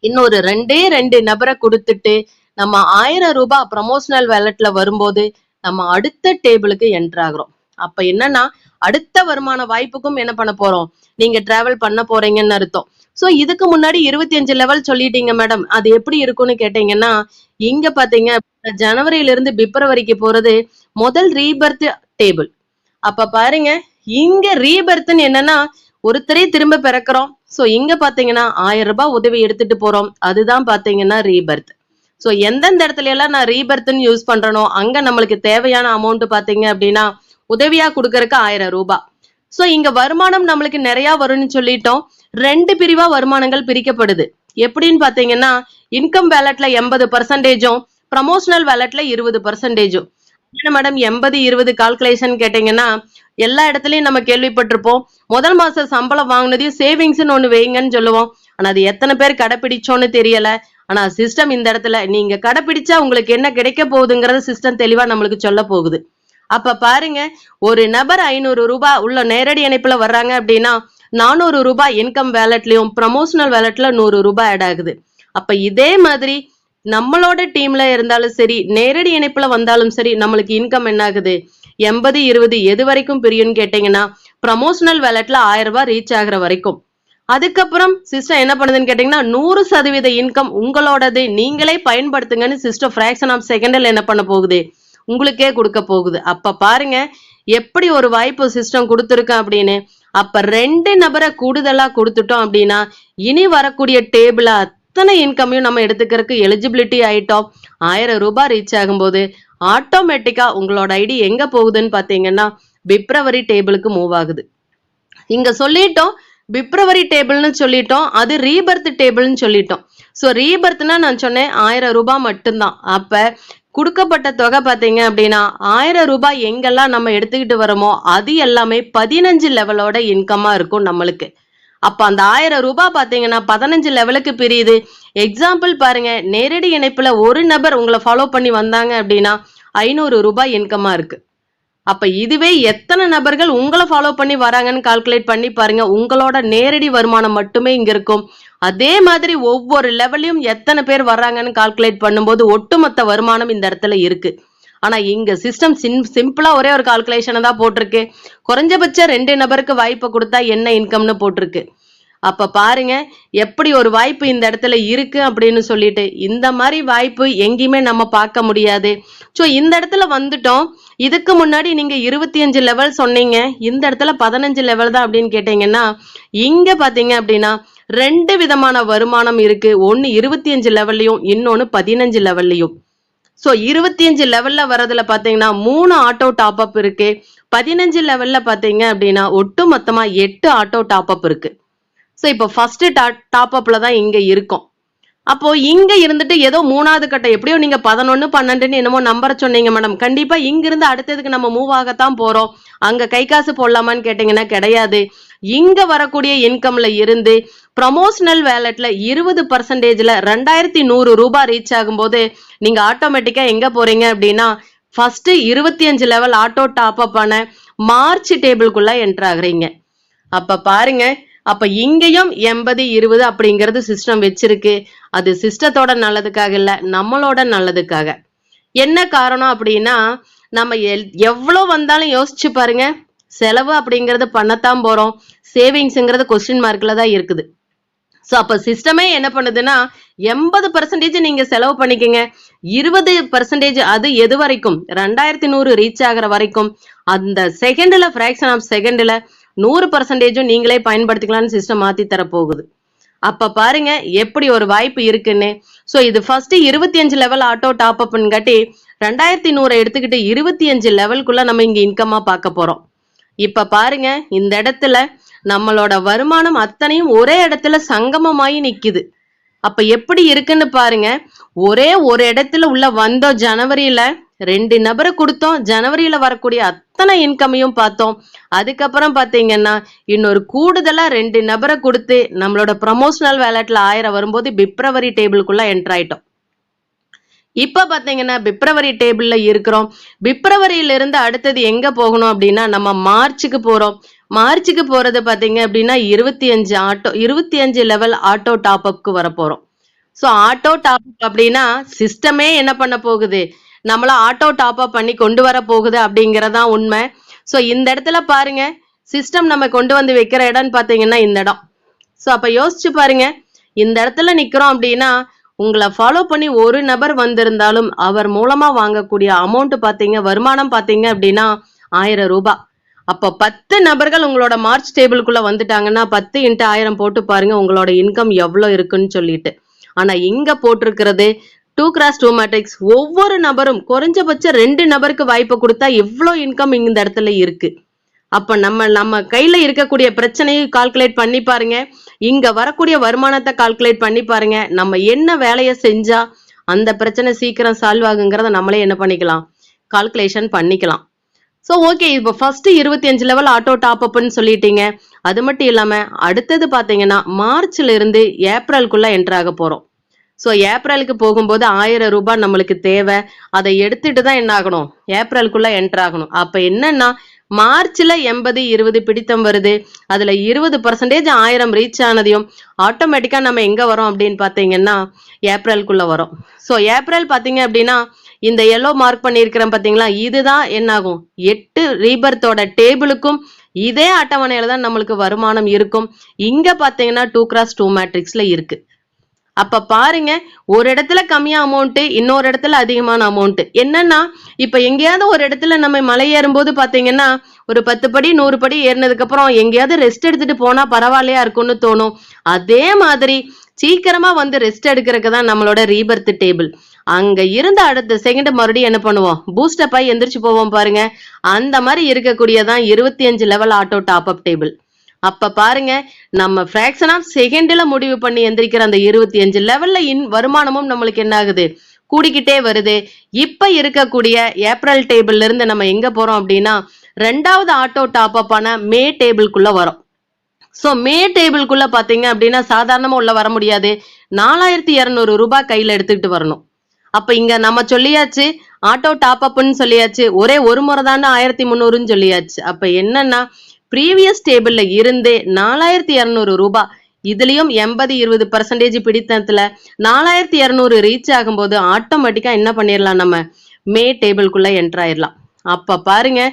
இன்னொரு 2 நபரை கொடுத்துட்டு நம்ம 1000 ரூபாய் ப்ரமோஷனல் வேலட்ல வரும்போது நம்ம அடுத்த டேபிளுக்கு என்டர் ஆகுறோம். அப்ப என்னன்னா, அடுத்த வருமான வாய்ப்புக்கும் என்ன பண்ண போறோம், நீங்க டிராவல் பண்ண போறீங்கன்னு அர்த்தம். சோ இதுக்கு முன்னாடி 25 லெவல் சொல்லிட்டீங்க மேடம், அது எப்படி இருக்கும்னு கேட்டீங்கன்னா, இங்க பாத்தீங்க ஜனவரியில இருந்து பிப்ரவரிக்கு போறது முதல் ரீபர்த் டேபிள். அப்ப பாருங்க, இங்க ரீபர்த்ன்னு என்னன்னா ஒருத்தரே திரும்ப பிறக்கிறோம். சோ இங்க பாத்தீங்கன்னா 1000 ரூபாய் உதவி எடுத்துட்டு போறோம், அதுதான் பாத்தீங்கன்னா ரீபர்த். சோ எந்தெந்த இடத்துல எல்லாம் நான் ரீபர்த்ன்னு யூஸ் பண்றனோ அங்க நம்மளுக்கு தேவையான அமௌண்ட் பாத்தீங்க அப்படின்னா உதவியா கொடுக்கறதுக்கு 1000 ரூபாய். சோ இங்க வருமானம் நம்மளுக்கு நிறைய வரும்னு சொல்லிட்டோம். 2 பிரிவா வருமானங்கள் பிரிக்கப்படுது. எப்படின்னு பாத்தீங்கன்னா, இன்கம் வேலட்ல 80%, ப்ரமோஷனல் வேலட்ல 20%. என்ன மேடம் 80-20 கால்குலேஷன் கேட்டீங்கன்னா, எல்லா இடத்துலயும் நம்ம கேள்விப்பட்டிருப்போம், முதல் மாச சம்பளம் வாங்கினதையும் சேவிங்ஸ்ன்னு ஒண்ணு வைங்கன்னு சொல்லுவோம். ஆனா அது எத்தனை பேர் கடைபிடிச்சோன்னு தெரியல. ஆனா சிஸ்டம் இந்த இடத்துல நீங்க கடைபிடிச்சா உங்களுக்கு என்ன கிடைக்க போகுதுங்கிறத சிஸ்டம் தெளிவா நம்மளுக்கு சொல்ல போகுது. அப்ப பாருங்க, ஒரு நபர் 500 ரூபாய் உள்ள நேரடி இணைப்புல வர்றாங்க அப்படின்னா 400 ரூபாய் இன்கம் வேலட்லயும் ப்ரமோஷனல் வேலட்ல 100 ரூபாய் ஆட் ஆகுது. அப்ப இதே மாதிரி நம்மளோட டீம்ல இருந்தாலும் சரி, நேரடி இணைப்புல வந்தாலும் சரி, நம்மளுக்கு இன்கம் என்ன ஆகுது? 80-20 எது வரைக்கும் பிரியும்னு கேட்டீங்கன்னா, ப்ரமோஷனல் வேலட்ல 1000 ரூபாய் ரீச் ஆகுற வரைக்கும். அதுக்கப்புறம் சிஸ்டம் என்ன பண்ணுதுன்னு கேட்டீங்கன்னா, 100% இன்கம் உங்களோடது, நீங்களே பயன்படுத்துங்கன்னு சிஸ்டம் ஃபிராக்ஷன் ஆஃப் செகண்ட்ல என்ன பண்ண போகுது? உங்களுக்கே கொடுக்க போகுது. அப்ப பாருங்க எப்படி ஒரு வாய்ப்பு சிஸ்டம் கொடுத்துருக்கு அப்படின்னு. அப்ப 2 நபரை கூடுதலா கொடுத்துட்டோம் அப்படின்னா, இனி வரக்கூடிய டேபிள அத்தனை இன்கமையும் நம்ம எடுத்துக்கிறதுக்கு எலிஜிபிலிட்டி ஆயிட்டோம். 1000 ரூபாய் ரீச் ஆகும்போது ஆட்டோமேட்டிக்கா உங்களோட ஐடி எங்க போகுதுன்னு பாத்தீங்கன்னா, பிப்ரவரி டேபிளுக்கு மூவ் ஆகுது. இங்க சொல்லிட்டோம் பிப்ரவரி டேபிள்னு சொல்லிட்டோம், அது ரீபர்த் டேபிள்னு சொல்லிட்டோம். ஸோ ரீபர்த்னா நான் சொன்னேன் 1000 ரூபாய் மட்டும்தான். அப்ப கொடுக்கப்பட்ட தொகை பாத்தீங்க அப்படின்னா 1000 ரூபாய் எங்கெல்லாம் நம்ம எடுத்துக்கிட்டு வரோமோ அது எல்லாமே 15 லெவலோட இன்கமா இருக்கும் நம்மளுக்கு. அப்ப அந்த 1000 ரூபாய் பாத்தீங்கன்னா 15 லெவலுக்கு பிரியுது. எக்ஸாம்பிள் பாருங்க, நேரடி இணைப்புல ஒரு நபர் உங்களை ஃபாலோ பண்ணி வந்தாங்க அப்படின்னா 500 ரூபாய் இன்கமா இருக்கு. அப்ப இதுவே எத்தனை நபர்கள் உங்களை ஃபாலோ பண்ணி வராங்கன்னு கால்குலேட் பண்ணி பாருங்க, உங்களோட நேரடி வருமானம் மட்டுமே இங்க இருக்கும். அதே மாதிரி ஒவ்வொரு லெவலையும் எத்தனை பேர் வர்றாங்கன்னு கால்குலேட் பண்ணும்போது ஒட்டுமொத்த வருமானம் இந்த இடத்துல இருக்கு. ஆனா இங்க சிஸ்டம் சிம்பிளா ஒரே ஒரு கால்குலேஷனை தான் போட்டிருக்கு. குறைஞ்சபட்சம் 2 நபருக்கு வாய்ப்பை கொடுத்தா என்ன இன்கம்னு போட்டிருக்கு. அப்ப பாருங்க எப்படி ஒரு வாய்ப்பு இந்த இடத்துல இருக்கு அப்படின்னு சொல்லிட்டு. இந்த மாதிரி வாய்ப்பு எங்கேயுமே நம்ம பார்க்க முடியாது. ஸோ இந்த இடத்துல வந்துட்டோம். இதுக்கு முன்னாடி நீங்க 25 லெவல் சொன்னீங்க, இந்த இடத்துல 15 லெவல் தான் அப்படின்னு கேட்டீங்கன்னா, இங்க பாத்தீங்க அப்படின்னா 2 விதமான வருமானம் இருக்கு. ஒன்னு 25 லெவல்லையும், இன்னொன்னு 15 லெவல்லையும். ஸோ 25 லெவல்ல வரதுல பாத்தீங்கன்னா 3 ஆட்டோ டாப் அப் இருக்கு. 15 லெவல்ல பாத்தீங்க அப்படின்னா ஒட்டு மொத்தமா 8 ஆட்டோ டாப் அப் இருக்கு. ஸோ இப்போ ஃபர்ஸ்ட் டாப் அப்ல தான் இங்க இருக்கும். அப்போ இங்க இருந்துட்டு ஏதோ 3வது கட்டம், எப்படியோ நீங்க 11, 12 என்னமோ நம்பரை சொன்னீங்க மேடம். கண்டிப்பா இங்க இருந்து அடுத்ததுக்கு நம்ம மூவ் ஆகத்தான் போறோம். அங்க கை காசு போடலாமான்னு கேட்டீங்கன்னா கிடையாது. இங்க வரக்கூடிய இன்கம்ல இருந்து ப்ரமோஷனல் வேலட்ல 20%ல 2100 ரூபாய் ரீச் ஆகும்போது நீங்க ஆட்டோமேட்டிக்கா எங்க போறீங்க அப்படின்னா, first 25 level auto top up ஆன மார்ச் டேபிள்குள்ள என்டர் ஆகுறீங்க. அப்ப பாருங்க, அப்ப இங்கேயும் 80-20 அப்படிங்கிறது சிஸ்டம் வச்சிருக்கு. அது சிஸ்டத்தோட நல்லதுக்காக இல்ல, நம்மளோட நல்லதுக்காக. என்ன காரணம் அப்படின்னா, நம்ம எவ்வளவு வந்தாலும் யோசிச்சு பாருங்க, செலவு அப்படிங்கறது பண்ணத்தான் போறோம், சேவிங்ஸ்ங்கிறது கொஸ்டின் மார்க்ல தான் இருக்குது. சோ அப்ப சிஸ்டமே என்ன பண்ணுதுன்னா 80% நீங்க செலவு பண்ணிக்கங்க, 20% அது எது வரைக்கும் 2100 ரீச் ஆகிற வரைக்கும் அந்த செகண்ட்ல ஃபிராக்ஷன் ஆஃப் செகண்ட்ல 100% நீங்களே பயன்படுத்திக்கலாம்னு சிஸ்டம் மாத்தி தர போகுது. அப்ப பாருங்க எப்படி ஒரு வாய்ப்பு இருக்குன்னு. சோ இது ஃபர்ஸ்ட் 25 லெவல் ஆட்டோ டாப் அப்னு காட்டி 2100 எடுத்துக்கிட்டு 25 லெவலுக்குள்ள நம்ம இங்க இன்கமா பார்க்க போறோம். இப்ப பாருங்க இந்த இடத்துல நம்மளோட வருமானம் அத்தனையும் ஒரே இடத்துல சங்கமமாயி நிக்குது. அப்ப எப்படி இருக்குன்னு பாருங்க, ஒரே ஒரு இடத்துல உள்ள வந்தோம். ஜனவரியில 2 நபரை கொடுத்தோம், ஜனவரியில வரக்கூடிய அத்தனை இன்கமையும் பார்த்தோம். அதுக்கப்புறம் பாத்தீங்கன்னா இன்னொரு கூடுதலா 2 நபரை கொடுத்து நம்மளோட ப்ரமோஷனல் வேலட்ல 1000 வரும்போது பிப்ரவரி டேபிளுக்குள்ள என்டர் ஆயிட்டோம். இப்ப பாத்தீங்கன்னா பிப்ரவரி டேபிள்ல இருக்கிறோம். பிப்ரவரியில இருந்து அடுத்தது எங்க போகணும் அப்படின்னா நம்ம மார்ச்சுக்கு போறோம். மார்ச்சுக்கு போறது பாத்தீங்க அப்படின்னா 25 லெவல் ஆட்டோ டாப் அப்க்கு வர போறோம். சோ ஆட்டோ டாப் அப் அப்படின்னா சிஸ்டமே என்ன பண்ண போகுது, நம்மள ஆட்டோ டாப் அப் பண்ணி கொண்டு வர போகுது அப்படிங்கறதான் உண்மை. சோ இந்த இடத்துல பாருங்க, சிஸ்டம் நம்ம கொண்டு வந்து வைக்கிற இடம்னு பாத்தீங்கன்னா இந்த இடம். சோ அப்ப யோசிச்சு பாருங்க, இந்த இடத்துல நிக்கிறோம் அப்படின்னா உங்களை ஃபாலோ பண்ணி ஒரு நபர் வந்திருந்தாலும் அவர் மூலமா வாங்கக்கூடிய அமௌண்ட் பாத்தீங்க, வருமானம் பாத்தீங்க அப்படின்னா 1000 ரூபாய். அப்ப 10 நபர்கள் உங்களோட மார்ச் டேபிளுக்குள்ள வந்துட்டாங்கன்னா 10 × 1000 போட்டு பாருங்க உங்களோட இன்கம் எவ்வளவு இருக்குன்னு சொல்லிட்டு. ஆனா இங்க போட்டிருக்கிறது 2x2 மேட்ரிக்ஸ். ஒவ்வொரு நபரும் குறைஞ்சபட்சம் 2 நபருக்கு வாய்ப்பு கொடுத்தா எவ்வளவு இன்கம் இந்த இடத்துல இருக்கு. அப்ப நம்ம கையில இருக்கக்கூடிய பிரச்சனையை கால்குலேட் பண்ணி பாருங்க, இங்க வரக்கூடிய வருமானத்தை கால்குலேட் பண்ணி பாருங்க. நம்ம என்ன வேலையை செஞ்சா அந்த பிரச்சனை சீக்கிரம் சால்வ் ஆகுங்கிறத நம்மளே என்ன பண்ணிக்கலாம், கால்குலேஷன் பண்ணிக்கலாம். சோ ஓகே, இப்போ ஃபர்ஸ்ட் 25 லெவல் ஆட்டோ டாப் அப்னு சொல்லிட்டீங்க. அது மட்டும் இல்லாம அடுத்தது பாத்தீங்கன்னா மார்ச்ல இருந்து ஏப்ரலுக்குள்ள என்டர் ஆக போறோம். சோ ஏப்ரலுக்கு போகும்போது 1000 ரூபாய் நம்மளுக்கு தேவை. அதை எடுத்துட்டு தான் என்ன ஆகணும், ஏப்ரலுக்குள்ள என்டர் ஆகணும். அப்ப என்னன்னா மார்ச்ல 80-20 பிடித்தம் வருது. அதுல 20% 1000 ரீச் ஆனதையும் ஆட்டோமேட்டிக்கா நம்ம எங்க வரோம் அப்படின்னு பாத்தீங்கன்னா ஏப்ரலுக்குள்ள வரும். சோ ஏப்ரல் பாத்தீங்க அப்படின்னா இந்த எல்லோ மார்க் பண்ணியிருக்கிறேன் பாத்தீங்களா, இதுதான் என்ன ஆகும், 8 ரீபர்த்தோட டேபிளுக்கும் இதே அட்டவணையில தான் நம்மளுக்கு வருமானம் இருக்கும். இங்க பாத்தீங்கன்னா 2x2 மேட்ரிக்ஸ்ல இருக்கு. அப்ப பாருங்க, ஒரு இடத்துல கம்மியா அமௌண்ட், இன்னொரு இடத்துல அதிகமான அமௌண்ட். என்னன்னா இப்ப எங்கேயாவது ஒரு இடத்துல நம்ம மலை ஏறும்போது பாத்தீங்கன்னா ஒரு 10 படி 100 படி ஏறினதுக்கு அப்புறம் எங்கேயாவது ரெஸ்ட் எடுத்துட்டு போனா பரவாயில்லையா இருக்கும்னு தோணும். அதே மாதிரி சீக்கிரமா வந்து ரெஸ்ட் எடுக்கிறதுக்கு தான் நம்மளோட ரீபர்த் டேபிள். அங்க இருந்த அடுத்த செகண்ட் மறுபடியும் என்ன பண்ணுவோம், பூஸ்டப் ஆகி எந்திரிச்சு போவோம் பாருங்க. அந்த மாதிரி இருக்கக்கூடியதான் 25 level auto top up table. அப்ப பாருங்க, நம்ம பிராக்ஷன் ஆஃப் செகண்ட்ல முடிவு பண்ணி எந்திரிக்கிற அந்த 25 லெவல்ல வருமானமும் நம்மளுக்கு என்ன ஆகுது, கூடிக்கிட்டே வருது. இப்ப இருக்கக்கூடிய ஏப்ரல் டேபிள்ல இருந்து நம்ம எங்க போறோம் அப்படின்னா 2வது ஆட்டோ டாப் அப் ஆன மே டேபிள்குள்ள வரும். சோ மே டேபிள்குள்ள பாத்தீங்க அப்படின்னா சாதாரணமா உள்ள வர முடியாது. 4200 ரூபாய் கையில எடுத்துக்கிட்டு வரணும். அப்ப இங்க நம்ம சொல்லியாச்சு ஆட்டோ டாப் அப்னு சொல்லியாச்சு, ஒரே ஒரு முறை தானே 1300ன்னு சொல்லியாச்சு. அப்ப என்னன்னா ப்ரீவியஸ் டேபிள்ல இருந்தே 4200 ரூபாய், இதுலயும் 80-20% பிடித்தத்துல 4200 ரீச் ஆகும்போது ஆட்டோமேட்டிக்கா என்ன பண்ணிடலாம், நம்ம மே டேபிள்குள்ள என்டர் ஆயிடலாம். அப்ப பாருங்க,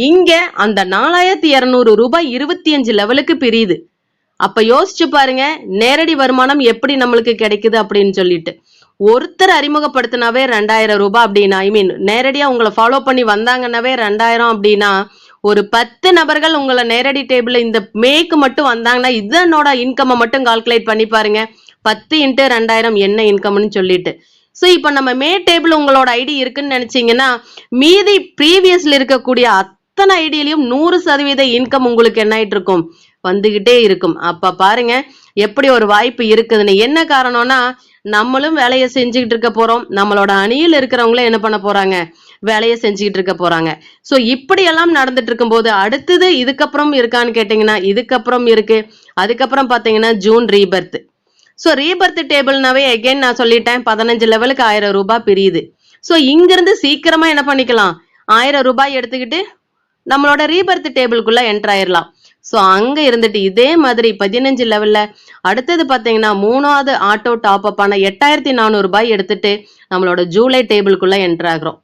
இங்க அந்த 4200 ரூபாய் 25 லெவலுக்கு பிரியுது. அப்ப யோசிச்சு பாருங்க, நேரடி வருமானம் எப்படி நம்மளுக்கு கிடைக்குது அப்படின்னு சொல்லிட்டு. ஒருத்தர் அறிமுகப்படுத்தினாவே 2000 ரூபாய் அப்படின்னா, ஐ மீன் நேரடியா உங்களை ஃபாலோ பண்ணி வந்தாங்கன்னாவே 2000 அப்படின்னா, ஒரு 10 நபர்கள் உங்களை நேரடி டேபிள்ல இந்த மேக்கு மட்டும் வந்தாங்கன்னா இதனோட இன்கம் மட்டும் கால்குலேட் பண்ணி பாருங்க. 10 × 2000 என்ன இன்கம்னு சொல்லிட்டு. சோ இப்ப நம்ம மே டேபிள் உங்களோட ஐடி இருக்குன்னு நினைச்சீங்கன்னா மீதி ப்ரீவியஸ்ல இருக்கக்கூடிய அத்தனை ஐடியிலையும் 100% இன்கம் உங்களுக்கு என்ன ஆயிட்டு இருக்கும், வந்துகிட்டே இருக்கும். அப்ப பாருங்க எப்படி ஒரு வாய்ப்பு இருக்குதுன்னு. என்ன காரணம்னா நம்மளும் வேலையை செஞ்சுக்கிட்டு இருக்க போறோம், நம்மளோட அணியில் இருக்கிறவங்களும் என்ன பண்ண போறாங்க, வேலையை செஞ்சுக்கிட்டு இருக்க போறாங்க. சோ இப்படி எல்லாம் நடந்துட்டு இருக்கும் போது அடுத்தது இதுக்கப்புறம் இருக்கான்னு கேட்டீங்கன்னா இதுக்கப்புறம் இருக்கு. அதுக்கப்புறம் பாத்தீங்கன்னா ஜூன் ரீபர்த். சோ ரீபர்த் டேபிள்னாவே அகைன் நான் சொல்லிட்டேன் 15 லெவலுக்கு 1000 ரூபாய் பிரியுது. சோ இங்க இருந்து சீக்கிரமா என்ன பண்ணிக்கலாம், 1000 ரூபாய் எடுத்துக்கிட்டு நம்மளோட ரீபர்த் டேபிள்குள்ள என்டர் ஆயிடலாம். சோ அங்க இருந்துட்டு இதே மாதிரி 15 லெவல்ல அடுத்தது பாத்தீங்கன்னா 3வது ஆட்டோ டாப் அப் ஆன 8400 ரூபாய் எடுத்துட்டு நம்மளோட ஜூலை டேபிள்குள்ள என்டர் ஆகிறோம்.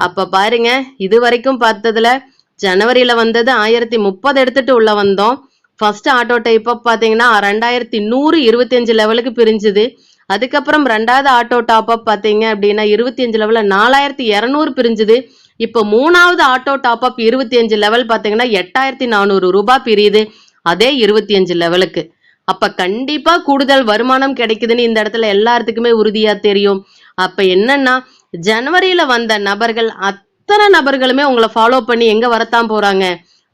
அப்ப பாருங்க, இது வரைக்கும் பார்த்ததுல ஜனவரியில வந்தது 1030 எடுத்துட்டு உள்ள வந்தோம். ஃபர்ஸ்ட் ஆட்டோ டைப் அப் பாத்தீங்கன்னா 2100 25 லெவலுக்கு பிரிஞ்சுது. அதுக்கப்புறம் 2வது ஆட்டோ டாப் அப் பாத்தீங்க அப்படின்னா 25 லெவல்ல 4200 பிரிஞ்சுது. இப்போ 3வது ஆட்டோ டாப் அப் 25 லெவல் பாத்தீங்கன்னா 8400 ரூபாய் பிரியுது அதே 25 லெவலுக்கு. அப்ப கண்டிப்பா கூடுதல் வருமானம் கிடைக்குதுன்னு இந்த இடத்துல எல்லாத்துக்குமே உறுதியா தெரியும். அப்ப என்னன்னா ஜனவரியில வந்த நபர்கள் அத்தனை நபர்களுமே உங்களை ஃபாலோ பண்ணி எங்க வரத்தான் போறாங்க,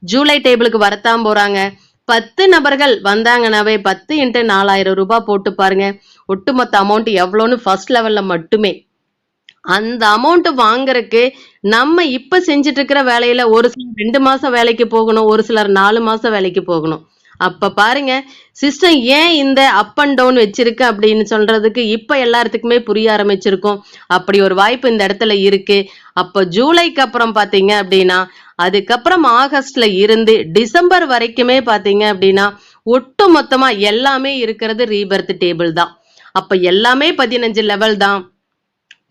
ஜூலை டேபிளுக்கு வரத்தான் போறாங்க. 10 நபர்கள் வந்தாங்கன்னாவே 10 × 4000 ரூபாய் போட்டு பாருங்க, ஒட்டுமொத்த அமௌண்ட் எவ்வளோன்னு ஃபர்ஸ்ட் லெவல்ல மட்டுமே. அந்த அமௌண்ட் வாங்குறதுக்கு நம்ம இப்ப செஞ்சுட்டு இருக்கிற வேலையில ஒரு சிலர் 2 மாசம் வேலைக்கு போகணும், ஒரு சிலர் 4 மாசம் வேலைக்கு போகணும். அப்ப பாருங்க சிஸ்டம் ஏன் இந்த அப் அண்ட் டவுன் வச்சிருக்கு அப்படின்னு சொல்றதுக்கு இப்ப எல்லாத்துக்குமே புரிய ஆரம்பிச்சிருக்கும். அப்படி ஒரு வாய்ப்பு இந்த இடத்துல இருக்கு. அப்ப ஜூலைக்கு அப்புறம் பாத்தீங்க அப்படின்னா அதுக்கப்புறம் ஆகஸ்ட்ல இருந்து டிசம்பர் வரைக்குமே பாத்தீங்க அப்படின்னா ஒட்டு மொத்தமா எல்லாமே இருக்கிறது ரீபர்த் டேபிள் தான். அப்ப எல்லாமே 15 லெவல் தான்.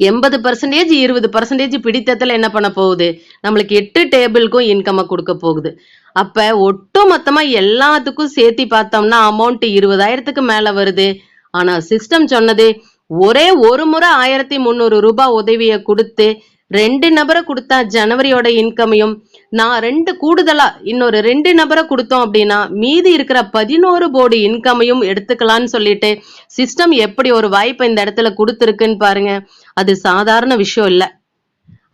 80% 20% பிடித்தத்துல என்ன பண்ண போகுது, நம்மளுக்கு 8 டேபிளுக்கும் இன்கம் கொடுக்க போகுது. அப்ப ஒட்டு மொத்தமா எல்லாத்துக்கும் சேர்த்து பார்த்தோம்னா அமௌண்ட் 20,000க்கு மேல வருது. ஆனா சிஸ்டம் சொன்னது ஒரே ஒரு முறை 1300 ரூபாய் உதவியை கொடுத்து 2 நபரை கொடுத்தா ஜனவரியோட இன்கமையும், நான் 2 கூடுதலா இன்னொரு 2 நபரை கொடுத்தோம் அப்படின்னா மீதி இருக்கிற 11 போர்டு இன்கமையும் எடுத்துக்கலாம்னு சொல்லிட்டு சிஸ்டம் எப்படி ஒரு வாய்ப்பை இந்த இடத்துல கொடுத்துருக்குன்னு பாருங்க. அது சாதாரண விஷயம் இல்ல.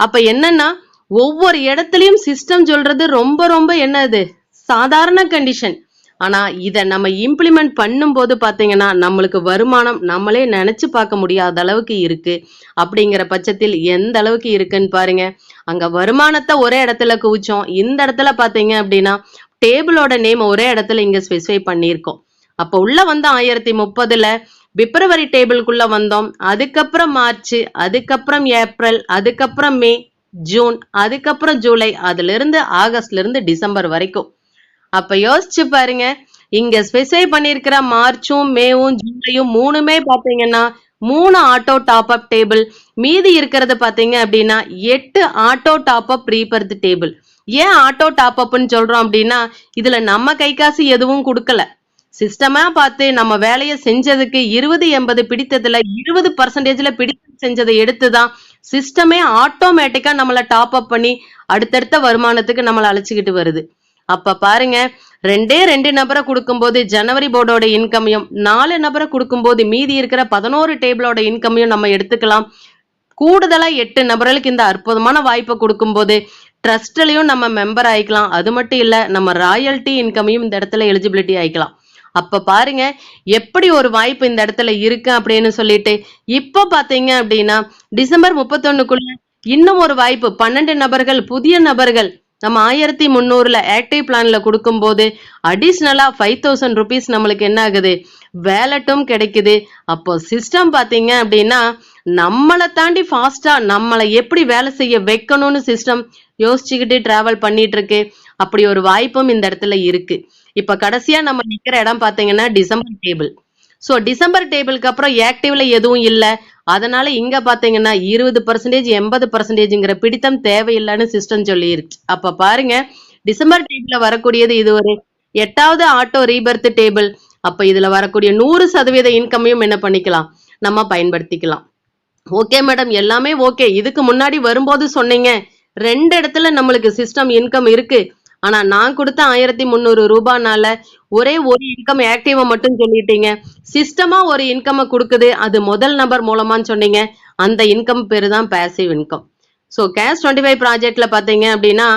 அப்ப என்னன்னா ஒவ்வொரு இடத்துலயும் சிஸ்டம் சொல்றது ரொம்ப ரொம்ப என்னது சாதாரண கண்டிஷன். ஆனா இத நம்ம இம்ப்ளிமெண்ட் பண்ணும்போது பாத்தீங்கன்னா நம்மளுக்கு வருமானம் நம்மளே நினைச்சு பார்க்க முடியாத அளவுக்கு இருக்கு. அப்படிங்கிற பட்சத்தில் எந்த அளவுக்கு இருக்குன்னு பாருங்க. அங்க வருமானத்தை ஒரே இடத்துல குவிச்சோம், இந்த இடத்துல பாத்தீங்க அப்படின்னா டேபிளோட நேம் ஒரே இடத்துல இங்க ஸ்பெசிஃபை பண்ணியிருக்கோம். அப்ப உள்ள வந்து 1030ல பிப்ரவரி டேபிளுக்குள்ள வந்தோம், அதுக்கப்புறம் மார்ச், அதுக்கப்புறம் ஏப்ரல், அதுக்கப்புறம் மே, ஜூன், அதுக்கப்புறம் ஜூலை, அதுல இருந்து ஆகஸ்ட்ல இருந்து டிசம்பர் வரைக்கும். அப்ப யோசிச்சு பாருங்க, இங்க ஸ்பெசிஃபை பண்ணிருக்கிற மார்ச்சும் மேவும் ஜூலையும் மூணுமே பாத்தீங்கன்னா 3 ஆட்டோ டாப் அப் டேபிள், மீதி இருக்கிறது பாத்தீங்க அப்படின்னா 8 auto top up prebirth table. ஏன் ஆட்டோ டாப் அப்னு சொல்றோம் அப்படின்னா இதுல நம்ம கை காசு எதுவும் கொடுக்கல. சிஸ்டமா பார்த்து நம்ம வேலையை செஞ்சதுக்கு 20-80 பிடித்ததுல 20%ல பிடித்தம் செஞ்சதை எடுத்துதான் சிஸ்டமே ஆட்டோமேட்டிக்கா நம்மள டாப் அப் பண்ணி அடுத்தடுத்த வருமானத்துக்கு நம்மளை அழைச்சிக்கிட்டு வருது. அப்ப பாருங்க, 2 நபரை கொடுக்கும்போது ஜனவரி போர்டோட இன்கமையும் 4 நபரை கொடுக்கும்போது மீதி இருக்கிற 11 டேபிளோட இன்கமையும் நம்ம எடுத்துக்கலாம். கூடுதலா 8 நபர்களுக்கு இந்த அற்புதமான வாய்ப்பை கொடுக்கும்போது ட்ரஸ்ட்லயும் நம்ம மெம்பர் ஆயிக்கலாம். அது மட்டும் இல்ல, நம்ம ராயல்டி இன்கமையும் இந்த இடத்துல எலிஜிபிலிட்டி ஆயிக்கலாம். அப்ப பாருங்க எப்படி ஒரு வாய்ப்பு இந்த இடத்துல இருக்கு அப்படின்னு சொல்லிட்டு. இப்ப பாத்தீங்க அப்படின்னா டிசம்பர் 31க்குள்ள இன்னும் ஒரு வாய்ப்பு 12 நபர்கள் புதிய நபர்கள் நம்ம 1300ல ஆக்டிவ் பிளான்ல கொடுக்கும் போது அடிஷ்னலா 5000 ருபீஸ் நம்மளுக்கு என்ன ஆகுது, வேலட்டும் கிடைக்குது. அப்போ சிஸ்டம் பாத்தீங்க அப்படின்னா நம்மளை தாண்டி ஃபாஸ்டா நம்மளை எப்படி வேலை செய்ய வைக்கணும்னு சிஸ்டம் யோசிச்சுக்கிட்டு டிராவல் பண்ணிட்டு இருக்கு. அப்படி ஒரு வாய்ப்பும் இந்த இடத்துல இருக்கு. இப்ப கடைசியா நம்ம நிக்கிற இடம் பாத்தீங்கன்னா டிசம்பர் டேபிள். சோ டிசம்பர் டேபிளுக்கு அப்புறம் ஆக்டிவ்ல எதுவும் இல்ல. அதனால இங்க பாத்தீங்கன்னா 20% 80%ங்கிற பிடித்தம் தேவையில்லைன்னு சிஸ்டம் சொல்லிருச்சு. அப்ப பாருங்க, டிசம்பர் டேபிள்ல வரக்கூடியது இது ஒரு 8வது ஆட்டோ ரீபர்த் டேபிள். அப்ப இதுல வரக்கூடிய 100% இன்கமையும் என்ன பண்ணிக்கலாம், நம்ம பயன்படுத்திக்கலாம். ஓகே மேடம், எல்லாமே ஓகே. இதுக்கு முன்னாடி வரும்போது சொன்னீங்க 2 இடத்துல நம்மளுக்கு சிஸ்டம் இன்கம் இருக்கு. ஆனா நான் கொடுத்த 1300 ரூபாய்னால ஒரே ஒரு இன்கம் ஆக்டிவா மட்டும் சொல்லிட்டீங்க. சிஸ்டமா ஒரு இன்கம் கொடுக்குது, அது முதல் நபர் மூலமான்னு சொன்னீங்க. அந்த இன்கம் பேரு தான் பேசிவ் இன்கம். சோ கேஷ் 25 ப்ராஜெக்ட்ல பாத்தீங்க அப்படின்னா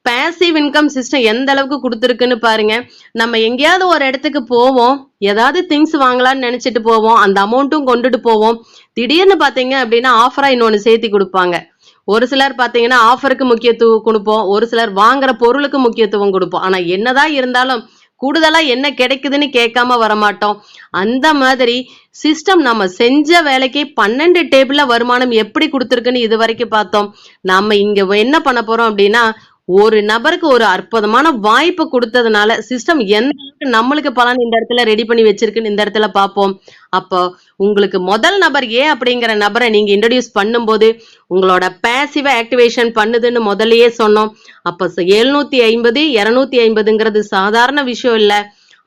பேசிவ் இன்கம் சிஸ்டம் எந்த அளவுக்கு கொடுத்துருக்குன்னு பாருங்க. நம்ம எங்கேயாவது ஒரு இடத்துக்கு போவோம், ஏதாவது திங்ஸ் வாங்கலாம்னு நினைச்சிட்டு போவோம், அந்த அமௌண்ட்டும் கொண்டுட்டு போவோம். திடீர்னு பாத்தீங்க அப்படின்னா ஆஃபரா இன்னொன்னு சேர்த்தி கொடுப்பாங்க. ஒரு சிலர் பாத்தீங்கன்னா ஆஃபருக்கு முக்கியத்துவம் கொடுப்போம், ஒரு சிலர் வாங்குற பொருளுக்கு முக்கியத்துவம் கொடுப்போம். ஆனா என்னதான் இருந்தாலும் கூடுதலா என்ன கிடைக்குதுன்னு கேட்காம வரமாட்டோம். அந்த மாதிரி சிஸ்டம் நம்ம செஞ்ச வேலைக்கு 12 டேபிள்ல வருமானம் எப்படி கொடுத்துருக்குன்னு இது வரைக்கும் பார்த்தோம். நாம இங்க என்ன பண்ண போறோம் அப்படின்னா ஒரு நபருக்கு ஒரு அற்புதமான வாய்ப்பு கொடுத்ததுனால சிஸ்டம் எந்த அளவுக்கு நம்மளுக்கு பலன் இந்த இடத்துல ரெடி பண்ணி வச்சிருக்குன்னு இந்த இடத்துல பார்ப்போம். அப்போ உங்களுக்கு முதல் நபர் அப்படிங்கிற நபரை நீங்க இன்ட்ரடியூஸ் பண்ணும்போது உங்களோட பேசிவா ஆக்டிவேஷன் பண்ணுதுன்னு முதல்லயே சொன்னோம். அப்ப 750 250ங்கிறது சாதாரண விஷயம் இல்ல.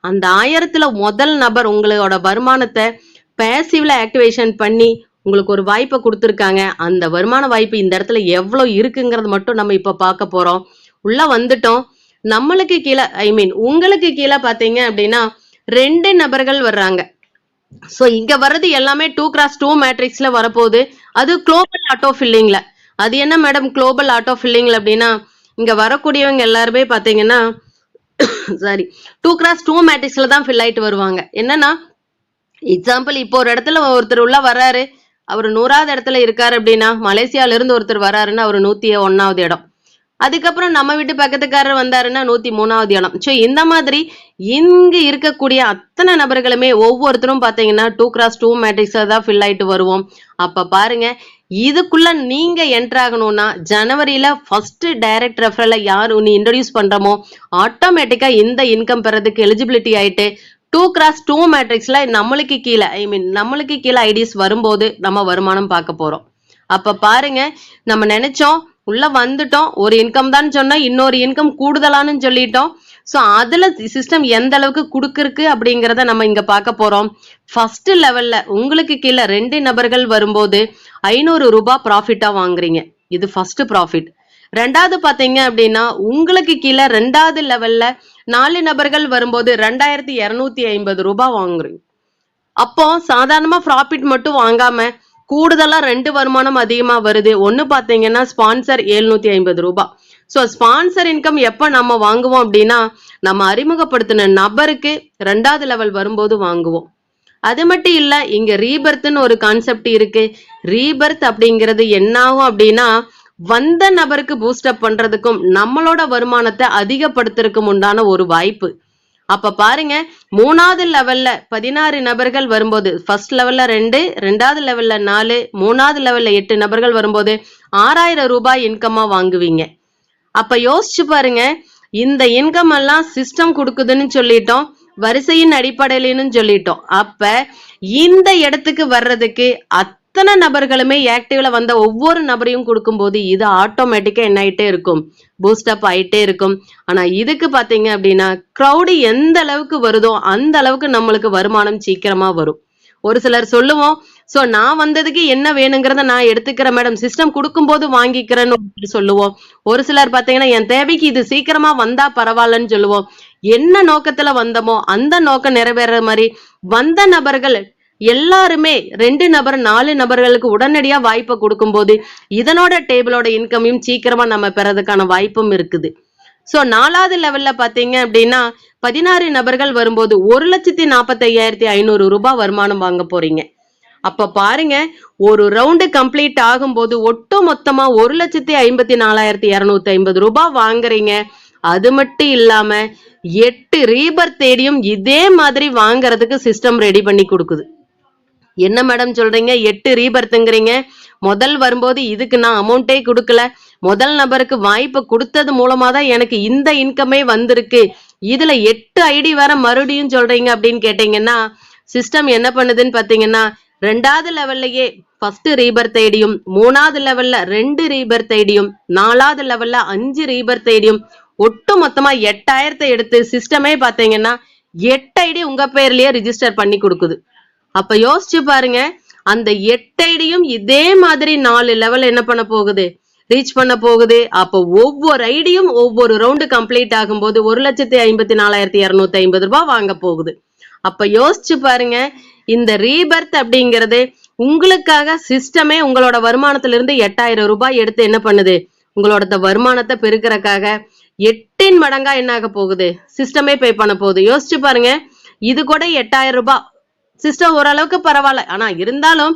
அந்த 1000ல முதல் நபர் உங்களோட வருமானத்தை பேசிவ்ல ஆக்டிவேஷன் பண்ணி உங்களுக்கு ஒரு வாய்ப்பை கொடுத்துருக்காங்க. அந்த வருமான வாய்ப்பு இந்த இடத்துல எவ்வளவு இருக்குங்கிறது மட்டும் நம்ம இப்ப பார்க்க போறோம். உள்ள வந்துட்டோம். நம்மளுக்கு கீழே உங்களுக்கு கீழே பாத்தீங்க அப்படின்னா 2 நபர்கள் வர்றாங்க. சோ இங்க வர்றது எல்லாமே 2x2 மேட்ரிக்ஸ்ல வரப்போகுது. அது குளோபல் ஆட்டோ ஃபில்லிங்ல. அது என்ன மேடம் குளோபல் ஆட்டோ ஃபில்லிங்ல அப்படின்னா இங்க வரக்கூடியவங்க எல்லாருமே பாத்தீங்கன்னா சாரி 2x2 மேட்ரிக்ஸ்ல தான் ஃபில் ஆயிட்டு வருவாங்க. என்னன்னா எக்ஸாம்பிள், இப்போ ஒரு இடத்துல ஒருத்தர் உள்ள வர்றாரு, அவர் 100வது இடத்துல இருக்காரு அப்படின்னா மலேசியால இருந்து ஒருத்தர் வர்றாருன்னா அவர் 101வது இடம். அதுக்கப்புறம் நம்ம வீட்டு பக்கத்துக்காரர் வந்தாருன்னா 103வது இடம். சோ இந்த மாதிரி இங்க இருக்கக்கூடிய அத்தனை நபர்களுமே ஒவ்வொருத்தரும் பாத்தீங்கன்னா 2x2 மேட்ரிக்ஸ்ல தான் ஃபில் ஆயிட்டு வருவோம். அப்ப பாருங்க, இதுக்குள்ள நீங்க என்டர் ஆகணும்னா ஜனவரியில ஃபர்ஸ்ட் டைரக்ட் ரெஃபரல யார் நீ இன்ட்ரோடியூஸ் பண்றோமோ ஆட்டோமேட்டிக்கா இந்த இன்கம் பெறதுக்கு எலிஜிபிலிட்டி ஆயிட்டு 2x2 மேட்ரிக்ஸ்ல நம்மளுக்கு கீழே ஐடிஸ் வரும்போது நம்ம வருமானம் பார்க்க போறோம். அப்ப பாருங்க, நம்ம நினைச்சோம் உள்ள வந்துட்டோம், ஒரு இன்கம் தான் சொன்னா இன்னொரு இன்கம் கூடுதலான்னு சொல்லிட்டோம். சோ அதுல சிஸ்டம் எந்த அளவுக்கு கொடுக்குருக்கு அப்படிங்கறத நம்ம இங்க பார்க்க போறோம். ஃபர்ஸ்ட் லெவல்ல உங்களுக்கு கீழே 2 நபர்கள் வரும்போது 500 ரூபாய் ப்ராஃபிட்டா வாங்குறீங்க. இது ஃபர்ஸ்ட் ப்ராஃபிட். ரெண்டாவது பாத்தீங்க அப்படின்னா உங்களுக்கு கீழே 2வது லெவல்ல 4 நபர்கள் வரும்போது 2250 ரூபாய் வாங்குறீங்க. அப்போ சாதாரணமா ப்ராஃபிட் மட்டும் வாங்காம கூடுதலா 2 வருமானம் அதிகமா வருது. ஒண்ணு பாத்தீங்கன்னா ஸ்பான்சர் 750 ரூபாய். சோ ஸ்பான்சர் இன்கம் எப்ப நம்ம வாங்குவோம் அப்படின்னா நம்ம அறிமுகப்படுத்தின நபருக்கு 2வது லெவல் வரும்போது வாங்குவோம். அது மட்டும் இல்ல, இங்க ரீபர்த்னு ஒரு கான்செப்ட் இருக்கு. ரீபர்த் அப்படிங்கிறது என்ன ஆகும் அப்படின்னா வந்த நபருக்கு பூஸ்ட் அப் பண்றதுக்கும் நம்மளோட வருமானத்தை அதிகப்படுத்துறதுக்கும் உண்டான ஒரு வாய்ப்பு. அப்ப பாருங்க, 3வது லெவல்ல 16 நபர்கள் வரும்போது, ஃபர்ஸ்ட் லெவல்ல 2, 2வது லெவல்ல 4, 3வது லெவல்ல 8 நபர்கள் வரும்போது 6000 ரூபாய் இன்கமா வாங்குவீங்க. அப்ப யோசிச்சு பாருங்க, இந்த இன்கம் எல்லாம் சிஸ்டம் கொடுக்குதுன்னு சொல்லிட்டோம், வரிசையின் அடிப்படையிலன்னு சொல்லிட்டோம். அப்ப இந்த இடத்துக்கு வர்றதுக்கு அத்தனை நபர்களுமே ஆக்டிவ்ல வந்த ஒவ்வொரு நபரையும் கொடுக்கும்போது இது ஆட்டோமேட்டிக்கா என்ன ஆயிட்டே இருக்கும், பூஸ்ட் அப் ஆயிட்டே இருக்கும். ஆனா இதுக்கு பாத்தீங்க அப்படின்னா கிரௌடு எந்த அளவுக்கு வருதோ அந்த அளவுக்கு நம்மளுக்கு வருமானம் சீக்கிரமா வரும். ஒரு சிலர் சொல்லுவோம், சோ நான் வந்ததுக்கு என்ன வேணுங்கிறத நான் எடுத்துக்கிறேன் மேடம், சிஸ்டம் கொடுக்கும்போது வாங்கிக்கிறேன்னு சொல்லுவோம். ஒரு சிலர் பாத்தீங்கன்னா என் தேவைக்கு இது சீக்கிரமா வந்தா பரவாயில்லன்னு சொல்லுவோம். என்ன நோக்கத்துல வந்தோமோ அந்த நோக்கம் நிறைவேற மாதிரி வந்த நபர்கள் எல்லாருமே 2 நபர் 4 நபர்களுக்கு உடனடியா வாய்ப்பை கொடுக்கும்போது இதனோட டேபிளோட இன்கமையும் சீக்கிரமா நம்ம பெறதுக்கான வாய்ப்பும் இருக்குது. சோ 4வது லெவல்ல பாத்தீங்க அப்படின்னா 16 நபர்கள் வரும்போது 1,45,500 ரூபாய் வருமானம் வாங்க போறீங்க. அப்ப பாருங்க, ஒரு ரவுண்டு கம்ப்ளீட் ஆகும்போது ஒட்டு மொத்தமா 1,54,250 ரூபாய் வாங்குறீங்க. அது மட்டும் இல்லாம 8 ரீபர்த் தேடியும் இதே மாதிரி வாங்குறதுக்கு சிஸ்டம் ரெடி பண்ணி கொடுக்குது. என்ன மேடம் சொல்றீங்க, 8 ரீபர்த்ங்கிறீங்க? முதல் வரும்போது இதுக்கு நான் அமௌண்டே கொடுக்கல, முதல் நபருக்கு வாய்ப்பு கொடுத்தது மூலமா தான் எனக்கு இந்த இன்கமே வந்திருக்கு, இதுல 8 ஐடி வேற மறுபடியும் சொல்றீங்க அப்படின்னு கேட்டீங்கன்னா சிஸ்டம் என்ன பண்ணுதுன்னு பாத்தீங்கன்னா 2வது லெவல்லயே ஃபர்ஸ்ட் ரீபர்த் ஐடியும், 3வது லெவல்ல 2 ரீபர்த் ஐடியும், 4வது லெவல்ல 5 ரீபர்த் ஐடியும், ஒட்டு மொத்தமா 8000 எடுத்து சிஸ்டமே பாத்தீங்கன்னா 8 ஐடி உங்க பேர்லயே ரிஜிஸ்டர் பண்ணி கொடுக்குது. அப்ப யோசிச்சு பாருங்க, அந்த 8 ஐடியும் இதே மாதிரி 4 லெவல் என்ன பண்ண போகுது, ரீச் பண்ண போகுது. அப்போ ஒவ்வொரு ஐடியும் ஒவ்வொரு ரவுண்டு கம்ப்ளீட் ஆகும்போது 1,54,250 ரூபாய் வாங்க போகுது. அப்ப யோசிச்சு பாருங்க, இந்த ரீபர்த் அப்படிங்கிறது உங்களுக்காக சிஸ்டமே உங்களோட வருமானத்துல இருந்து 8000 ரூபாய் எடுத்து என்ன பண்ணுது, உங்களோட வருமானத்தை பெருக்கிறதுக்காக 8 மடங்கா என்ன ஆக போகுது, சிஸ்டமே பே பண்ண போகுது. யோசிச்சு பாருங்க, இது கூட 8000 ரூபாய் சிஸ்டம் ஓரளவுக்கு பரவாயில்ல. ஆனா இருந்தாலும்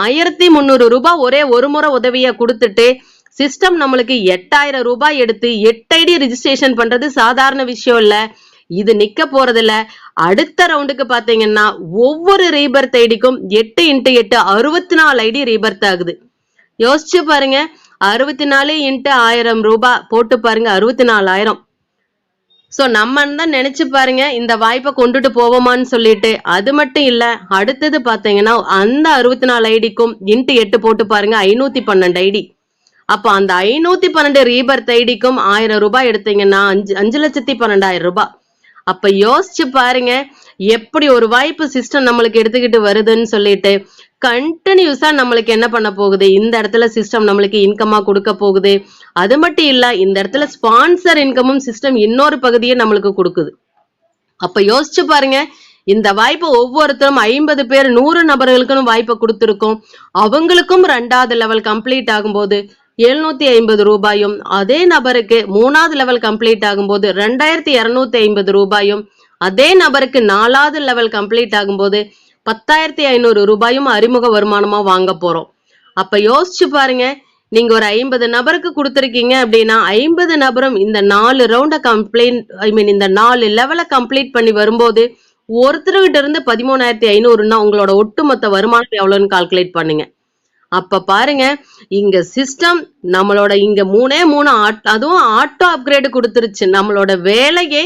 1300 ரூபாய் ஒரே ஒரு முறை உதவிய கொடுத்துட்டு சிஸ்டம் நம்மளுக்கு 8000 ரூபாய் எடுத்து 8 ஐடி ரிஜிஸ்ட்ரேஷன் பண்றது சாதாரண விஷயம் இல்ல. இது நிக்க போறது இல்ல. அடுத்த ரவுண்டுக்கு பாத்தீங்கன்னா ஒவ்வொரு ரீபர்த் ஐடிக்கும் 8 × 8 64 ஐடி ரீபர்த் ஆகுது. யோசிச்சு பாருங்க, 64 × 1000 ரூபாய் போட்டு பாருங்க, 64,000. சோ நம்ம தான் நினைச்சு பாருங்க இந்த வாய்ப்பை கொண்டுட்டு போவோமான்னு சொல்லிட்டு. அது மட்டும் இல்ல, அடுத்தது பாத்தீங்கன்னா அந்த 64 ஐடிக்கும் × 8 போட்டு பாருங்க, 512 ஐடி. அப்ப அந்த 512 ரீபர்த் ஐடிக்கும் 1000 ரூபாய் எடுத்தீங்கன்னா 5,12,000 ரூபாய். அப்ப யோசிச்சு பாருங்க எப்படி ஒரு வாய்ப்பு சிஸ்டம் நம்மளுக்கு எடுத்துக்கிட்டு வருதுன்னு சொல்லிட்டு. கண்டினியூஸா நம்மளுக்கு என்ன பண்ண போகுது, இந்த இடத்துல சிஸ்டம் நம்மளுக்கு இன்கமா கொடுக்க போகுது. அது மட்டும் இல்ல, இந்த இடத்துல ஸ்பான்சர் இன்கமும் சிஸ்டம் இன்னொரு பகுதியை நம்மளுக்கு கொடுக்குது. அப்ப யோசிச்சு பாருங்க, இந்த வாய்ப்பு ஒவ்வொருத்தரும் 50 பேர் 100 நபர்களுக்கும் வாய்ப்பை கொடுத்திருக்கோம். அவங்களுக்கும் 2வது லெவல் கம்ப்ளீட் ஆகும்போது 750 ரூபாயும், அதே நபருக்கு 3வது லெவல் கம்ப்ளீட் ஆகும்போது 2250 ரூபாயும், அதே நபருக்கு 4வது லெவல் கம்ப்ளீட் ஆகும்போது 10,500 ரூபாயும் அறிமுக வருமானமா வாங்க போறோம். அப்ப யோசிச்சு பாருங்க, நீங்க ஒரு 50 நபருக்கு கொடுத்துருக்கீங்க அப்படின்னா 50 நபரும் இந்த 4 ரவுண்ட இந்த 4 லெவலை கம்ப்ளீட் பண்ணி வரும்போது ஒருத்தர்கிட்ட இருந்து 13,500ன்னா உங்களோட ஒட்டுமொத்த வருமானம் எவ்வளவுன்னு கால்குலேட் பண்ணுங்க. அப்ப பாருங்க, இங்க சிஸ்டம் நம்மளோட இங்க 3 அதுவும் ஆட்டோ அப்கிரேடு கொடுத்துருச்சு. நம்மளோட வேலையே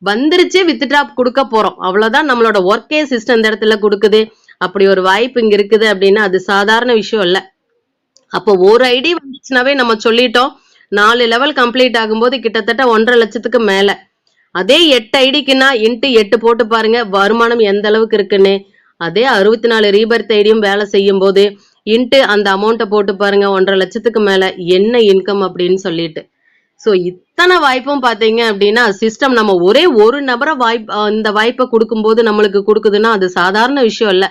வந்துருச்சு, வித்ட்ராப் கொடுக்க போறோம், அவ்வளவுதான். நம்மளோட ஒர்க்கே சிஸ்டம் இந்த இடத்துல கொடுக்குது. அப்படி ஒரு வாய்ப்பு இங்க இருக்குது அப்படின்னா அது சாதாரண விஷயம் இல்ல. அப்போ ஒரு ஐடி வந்துச்சுனாவே நம்ம சொல்லிட்டோம், 4 லெவல் கம்ப்ளீட் ஆகும்போது கிட்டத்தட்ட 1.5 லட்சத்துக்கு மேல. அதே 8 ஐடிக்குன்னா × 8 போட்டு பாருங்க வருமானம் எந்த அளவுக்கு இருக்குன்னு. அதே 64 ரீபர்த் ஐடியும் வேலை செய்யும் போது அந்த அமௌண்ட்டை போட்டு பாருங்க 1.5 லட்சத்துக்கு மேல என்ன இன்கம் அப்படின்னு சொல்லிட்டு. சோ இத்தனை வாய்ப்பும் பாத்தீங்க அப்படின்னா சிஸ்டம் நம்ம ஒரே ஒரு நபரை இந்த வாய்ப்பை கொடுக்கும்போது நம்மளுக்கு கொடுக்குதுன்னா அது சாதாரண விஷயம் இல்ல.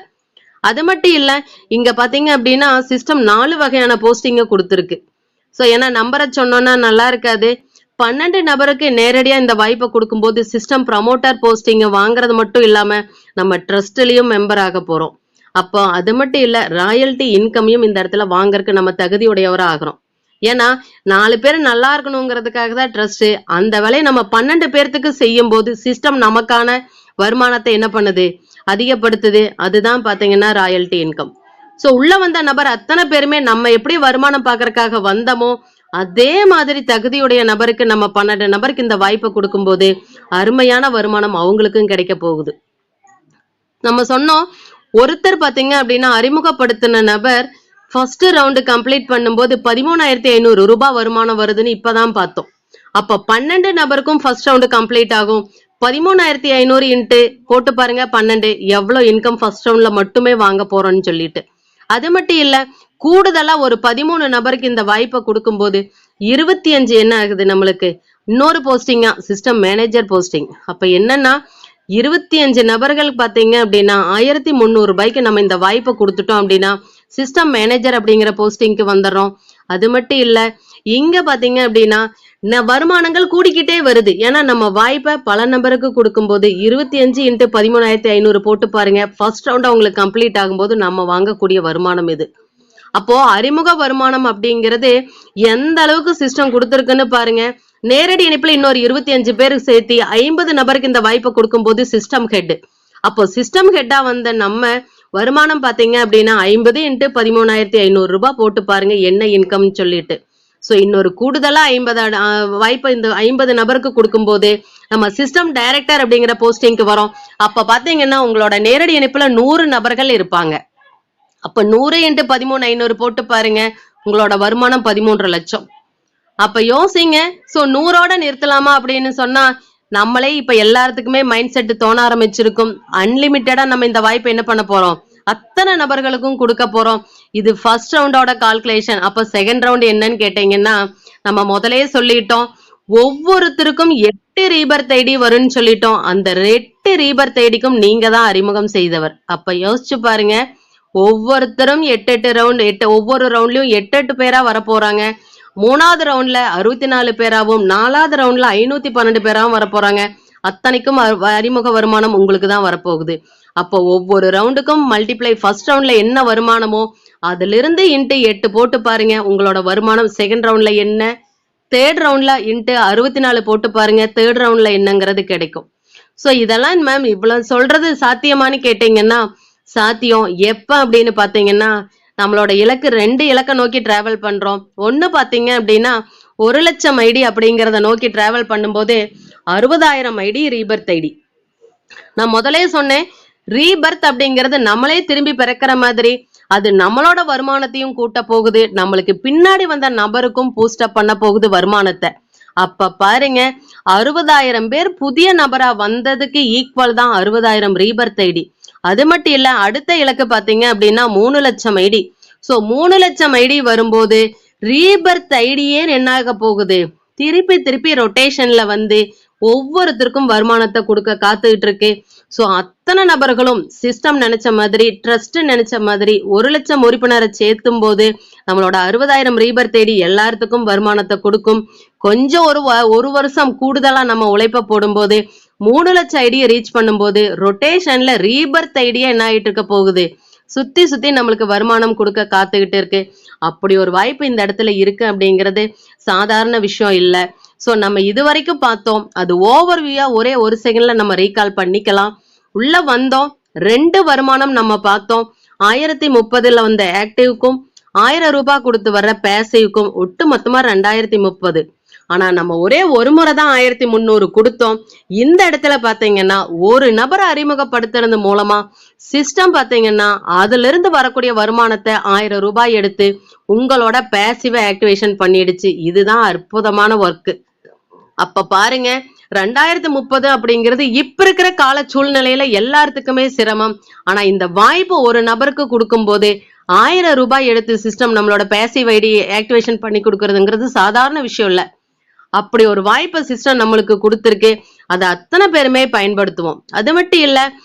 அது மட்டும் இல்ல, இங்க பாத்தீங்க அப்படின்னா சிஸ்டம் 4 வகையான போஸ்டிங்க கொடுத்துருக்கு. சோ ஏன்னா நம்பரை சொன்னோம்னா நல்லா இருக்காது. 12 நபருக்கு நேரடியா இந்த வாய்ப்பை கொடுக்கும்போது சிஸ்டம் ப்ரமோட்டர் போஸ்டிங்க வாங்குறது மட்டும் இல்லாம நம்ம ட்ரஸ்ட்லயும் மெம்பர் ஆக போறோம். அப்போ அது மட்டும் இல்ல, ராயல்டி இன்கமையும் இந்த இடத்துல வாங்கறதுக்கு நம்ம தகுதியுடையவரா ஆகிறோம். ஏன்னா 4 பேர் நல்லா இருக்கணுங்கிறதுக்காக தான் ட்ரஸ்ட். அந்த வேலையை நம்ம 12 பேர்த்துக்கு செய்யும் போது சிஸ்டம் நமக்கான வருமானத்தை என்ன பண்ணுது, அதிகப்படுத்துது. அதுதான் பாத்தீங்கன்னா ராயல்டி இன்கம். சோ உள்ள வந்த நபர் அத்தனை பேருமே நம்ம எப்படி வருமானம் பாக்குறதுக்காக வந்தோமோ அதே மாதிரி தகுதியுடைய நபருக்கு நம்ம 12 நபருக்கு இந்த வாய்ப்பை கொடுக்கும்போது அருமையான வருமானம் அவங்களுக்கும் கிடைக்க போகுது. நம்ம சொன்னோம், ஒருத்தர் பாத்தீங்க அப்படின்னா அறிமுகப்படுத்தின நபர் ஃபர்ஸ்ட் ரவுண்டு கம்ப்ளீட் பண்ணும்போது 13,500 ரூபாய் வருமானம் வருதுன்னு இப்பதான் பார்த்தோம். அப்ப 12 நபருக்கும் ஃபர்ஸ்ட் ரவுண்டு கம்ப்ளீட் ஆகும். 13,500 இன்ட்டு போட்டு பாருங்க 12 எவ்வளவு இன்கம் ஃபர்ஸ்ட் ரவுண்ட்ல மட்டுமே வாங்க போறோம்னு சொல்லிட்டு. அது மட்டும் இல்ல, கூடுதலா ஒரு 13 நபருக்கு இந்த வாய்ப்பை கொடுக்கும்போது 25 என்ன ஆகுது நம்மளுக்கு, இன்னொரு போஸ்டிங்கா சிஸ்டம் மேனேஜர் போஸ்டிங். அப்ப என்னன்னா 25 நபர்கள் பாத்தீங்க அப்படின்னா 1,300 ரூபாய்க்கு நம்ம இந்த வாய்ப்பை கொடுத்துட்டோம் அப்படின்னா சிஸ்டம் மேனேஜர் அப்படிங்கிற போஸ்டிங்க்கு வந்துடுறோம். அது மட்டும் இல்ல, இங்க பாத்தீங்க அப்படின்னா வருமானங்கள் கூடிக்கிட்டே வருது. ஏன்னா நம்ம வாய்ப்பை பல நபருக்கு கொடுக்கும்போது 25 இன்ட்டு 13,500 போட்டு பாருங்க, ஃபர்ஸ்ட் ரவுண்ட் அவங்களுக்கு கம்ப்ளீட் ஆகும்போது நம்ம வாங்கக்கூடிய வருமானம் இது. அப்போ அறிமுக வருமானம் அப்படிங்கிறது எந்த அளவுக்கு சிஸ்டம் கொடுத்துருக்குன்னு பாருங்க. நேரடி இணைப்புல இன்னொரு 25 பேருக்கு சேர்த்து 50 நபருக்கு இந்த வாய்ப்பை கொடுக்கும்போது சிஸ்டம் ஹெட். அப்போ சிஸ்டம் ஹெட்டா வந்த நம்ம வருமானம் பாத்தீங்க அப்படின்னா 50 இன்ட்டு 13,500 ரூபாய் போட்டு பாருங்க என்ன இன்கம் சொல்லிட்டு. சோ இன்னொரு கூடுதலா 50 வாய்ப்பை இந்த 50 நபருக்கு கொடுக்கும்போது நம்ம சிஸ்டம் டைரக்டர் அப்படிங்கிற போஸ்டிங்க்கு வரோம். அப்ப பாத்தீங்கன்னா உங்களோட நேரடி இணைப்புல 100 நபர்கள் இருப்பாங்க. அப்ப 100 இன்ட்டு 13,500 போட்டு பாருங்க, உங்களோட வருமானம் 13 லட்சம். அப்ப யோசிங்க. சோ 100ஓட நிறுத்தலாமா அப்படின்னு சொன்னா நம்மளே இப்ப எல்லாத்துக்குமே மைண்ட் செட் தோண ஆரம்பிச்சிருக்கும். அன்லிமிட்டடா நம்ம இந்த வாய்ப்பை என்ன பண்ண போறோம், அத்தனை நபர்களுக்கும் கொடுக்க போறோம். இது ஃபர்ஸ்ட் ரவுண்டோட கால்குலேஷன். அப்ப செகண்ட் ரவுண்ட் என்னன்னு கேட்டீங்கன்னா நம்ம முதலே சொல்லிட்டோம், ஒவ்வொருத்தருக்கும் 8 ரீபர்த் ஐடி வரும்னு சொல்லிட்டோம். அந்த 8 ரீபர்த் ஐடிக்கும் நீங்க தான் அறிமுகம் செய்தவர். அப்ப யோசிச்சு பாருங்க, ஒவ்வொருத்தரும் 8 ரவுண்ட், ஒவ்வொரு ரவுண்ட்லயும் 8 பேரா வர போறாங்க. 3வது ரவுண்ட்ல 64 பேராவும் 4வது ரவுண்ட்ல 512 பேராவும் வர போறாங்க. அத்தனைக்கும் அறிமுக வருமானம் உங்களுக்கு தான் வரப்போகுது. அப்போ ஒவ்வொரு ரவுண்டுக்கும் மல்டிப்ளை ஃபர்ஸ்ட் ரவுண்ட்ல என்ன வருமானமோ அதுல இருந்து இன்ட்டு 8 போட்டு பாருங்க, உங்களோட வருமானம் செகண்ட் ரவுண்ட்ல என்ன, தேர்ட் ரவுண்ட்ல இன்ட்டு 64 போட்டு பாருங்க, தேர்ட் ரவுண்ட்ல என்னங்கிறது கிடைக்கும். சோ இதெல்லாம் மேம் இவ்வளவு சொல்றது சாத்தியமானு கேட்டீங்கன்னா சாத்தியம். எப்ப அப்படின்னு பாத்தீங்கன்னா நம்மளோட இலக்கு 2 இலக்கை நோக்கி டிராவல் பண்றோம். ஒண்ணு பாத்தீங்க அப்படின்னா 1 லட்சம் ஐடி அப்படிங்கறத நோக்கி டிராவல் பண்ணும்போது 60,000 ஐடி ரீபர்த் ஐடி. நான் முதலே சொன்னேன், ரீபர்த் அப்படிங்கிறது நம்மளே திரும்பி பிறக்கிற மாதிரி, அது நம்மளோட வருமானத்தையும் கூட்ட போகுது, நம்மளுக்கு பின்னாடி வந்த நபருக்கும் பூஸ்டப் பண்ண போகுது வருமானத்தை. அப்ப பாருங்க, 60,000 பேர் புதிய நபரா வந்ததுக்கு ஈக்குவல் தான் 60,000 ரீபர்த் ஐடி. அது மட்டும் இல்ல, அடுத்த இலக்கு பாத்தீங்க அப்படின்னா 3 லட்சம் ஐடி. சோ 3 லட்சம் ஐடி வரும்போது ரீபர்த் ஐடியே என்ன ஆக போகுது, திருப்பி திருப்பி ரொட்டேஷன்ல வந்து ஒவ்வொருத்தருக்கும் வருமானத்தை கொடுக்க காத்துக்கிட்டு இருக்கு. சோ அத்தனை நபர்களும் சிஸ்டம் நினைச்ச மாதிரி, ட்ரஸ்ட் நினைச்ச மாதிரி 1 லட்சம் உறுப்பினரை சேர்த்தும் போது நம்மளோட 60,000 ரீபர்த் ஐடி எல்லாத்துக்கும் வருமானத்தை கொடுக்கும். கொஞ்சம் ஒரு வருஷம் கூடுதலா நம்ம உழைப்ப போடும்போது 3 லட்சம் ஐடியை ரீச் பண்ணும்போது ரொட்டேஷன்ல ரீபர்த் ஐடியா என்ன ஆயிட்டு இருக்க போகுது, சுத்தி சுத்தி நம்மளுக்கு வருமானம் கொடுக்க காத்துக்கிட்டு இருக்கு. அப்படி ஒரு வாய்ப்பு இந்த இடத்துல இருக்கு அப்படிங்கிறது சாதாரண விஷயம் இல்ல. சோ நம்ம இது வரைக்கும் பார்த்தோம், அது ஓவர்வியூயா ஒரே ஒரு செகண்ட்ல நம்ம ரீகால் பண்ணிக்கலாம். உள்ள வந்தோம், 2 வருமானம் நம்ம பார்த்தோம். 1030ல வந்த ஆக்டிவ்க்கும் 1000 ரூபாய் கொடுத்து வர்ற பேசிவ்க்கும் ஒட்டு மொத்தமா 2030. ஆனா நம்ம ஒரே ஒரு முறை தான் 1300 கொடுத்தோம். இந்த இடத்துல பாத்தீங்கன்னா ஒரு நபரை அறிமுகப்படுத்துறது மூலமா சிஸ்டம் பாத்தீங்கன்னா அதுல இருந்து வரக்கூடிய வருமானத்தை 1000 ரூபாய் எடுத்து உங்களோட பேசிவ ஆக்டிவேஷன் பண்ணிடுச்சு. இதுதான் அற்புதமான ஒர்க். அப்ப பாருங்க, 2030 அப்படிங்கிறது இப்ப இருக்கிற கால சூழ்நிலையில எல்லாத்துக்குமே சிரமம். ஆனா இந்த வாய்ப்பு ஒரு நபருக்கு கொடுக்கும் போது 1000 ரூபாய் எடுத்து சிஸ்டம் நம்மளோட பேசிவ் ஐடி ஆக்டிவேஷன் பண்ணி கொடுக்கறதுங்கிறது சாதாரண விஷயம் இல்ல. அப்படி ஒரு வாய்ப்பை சிஸ்டம் நம்மளுக்கு கொடுத்துருக்கு. அதை அத்தனை பேருமே பயன்படுத்துவோம். அது மட்டும் இல்ல,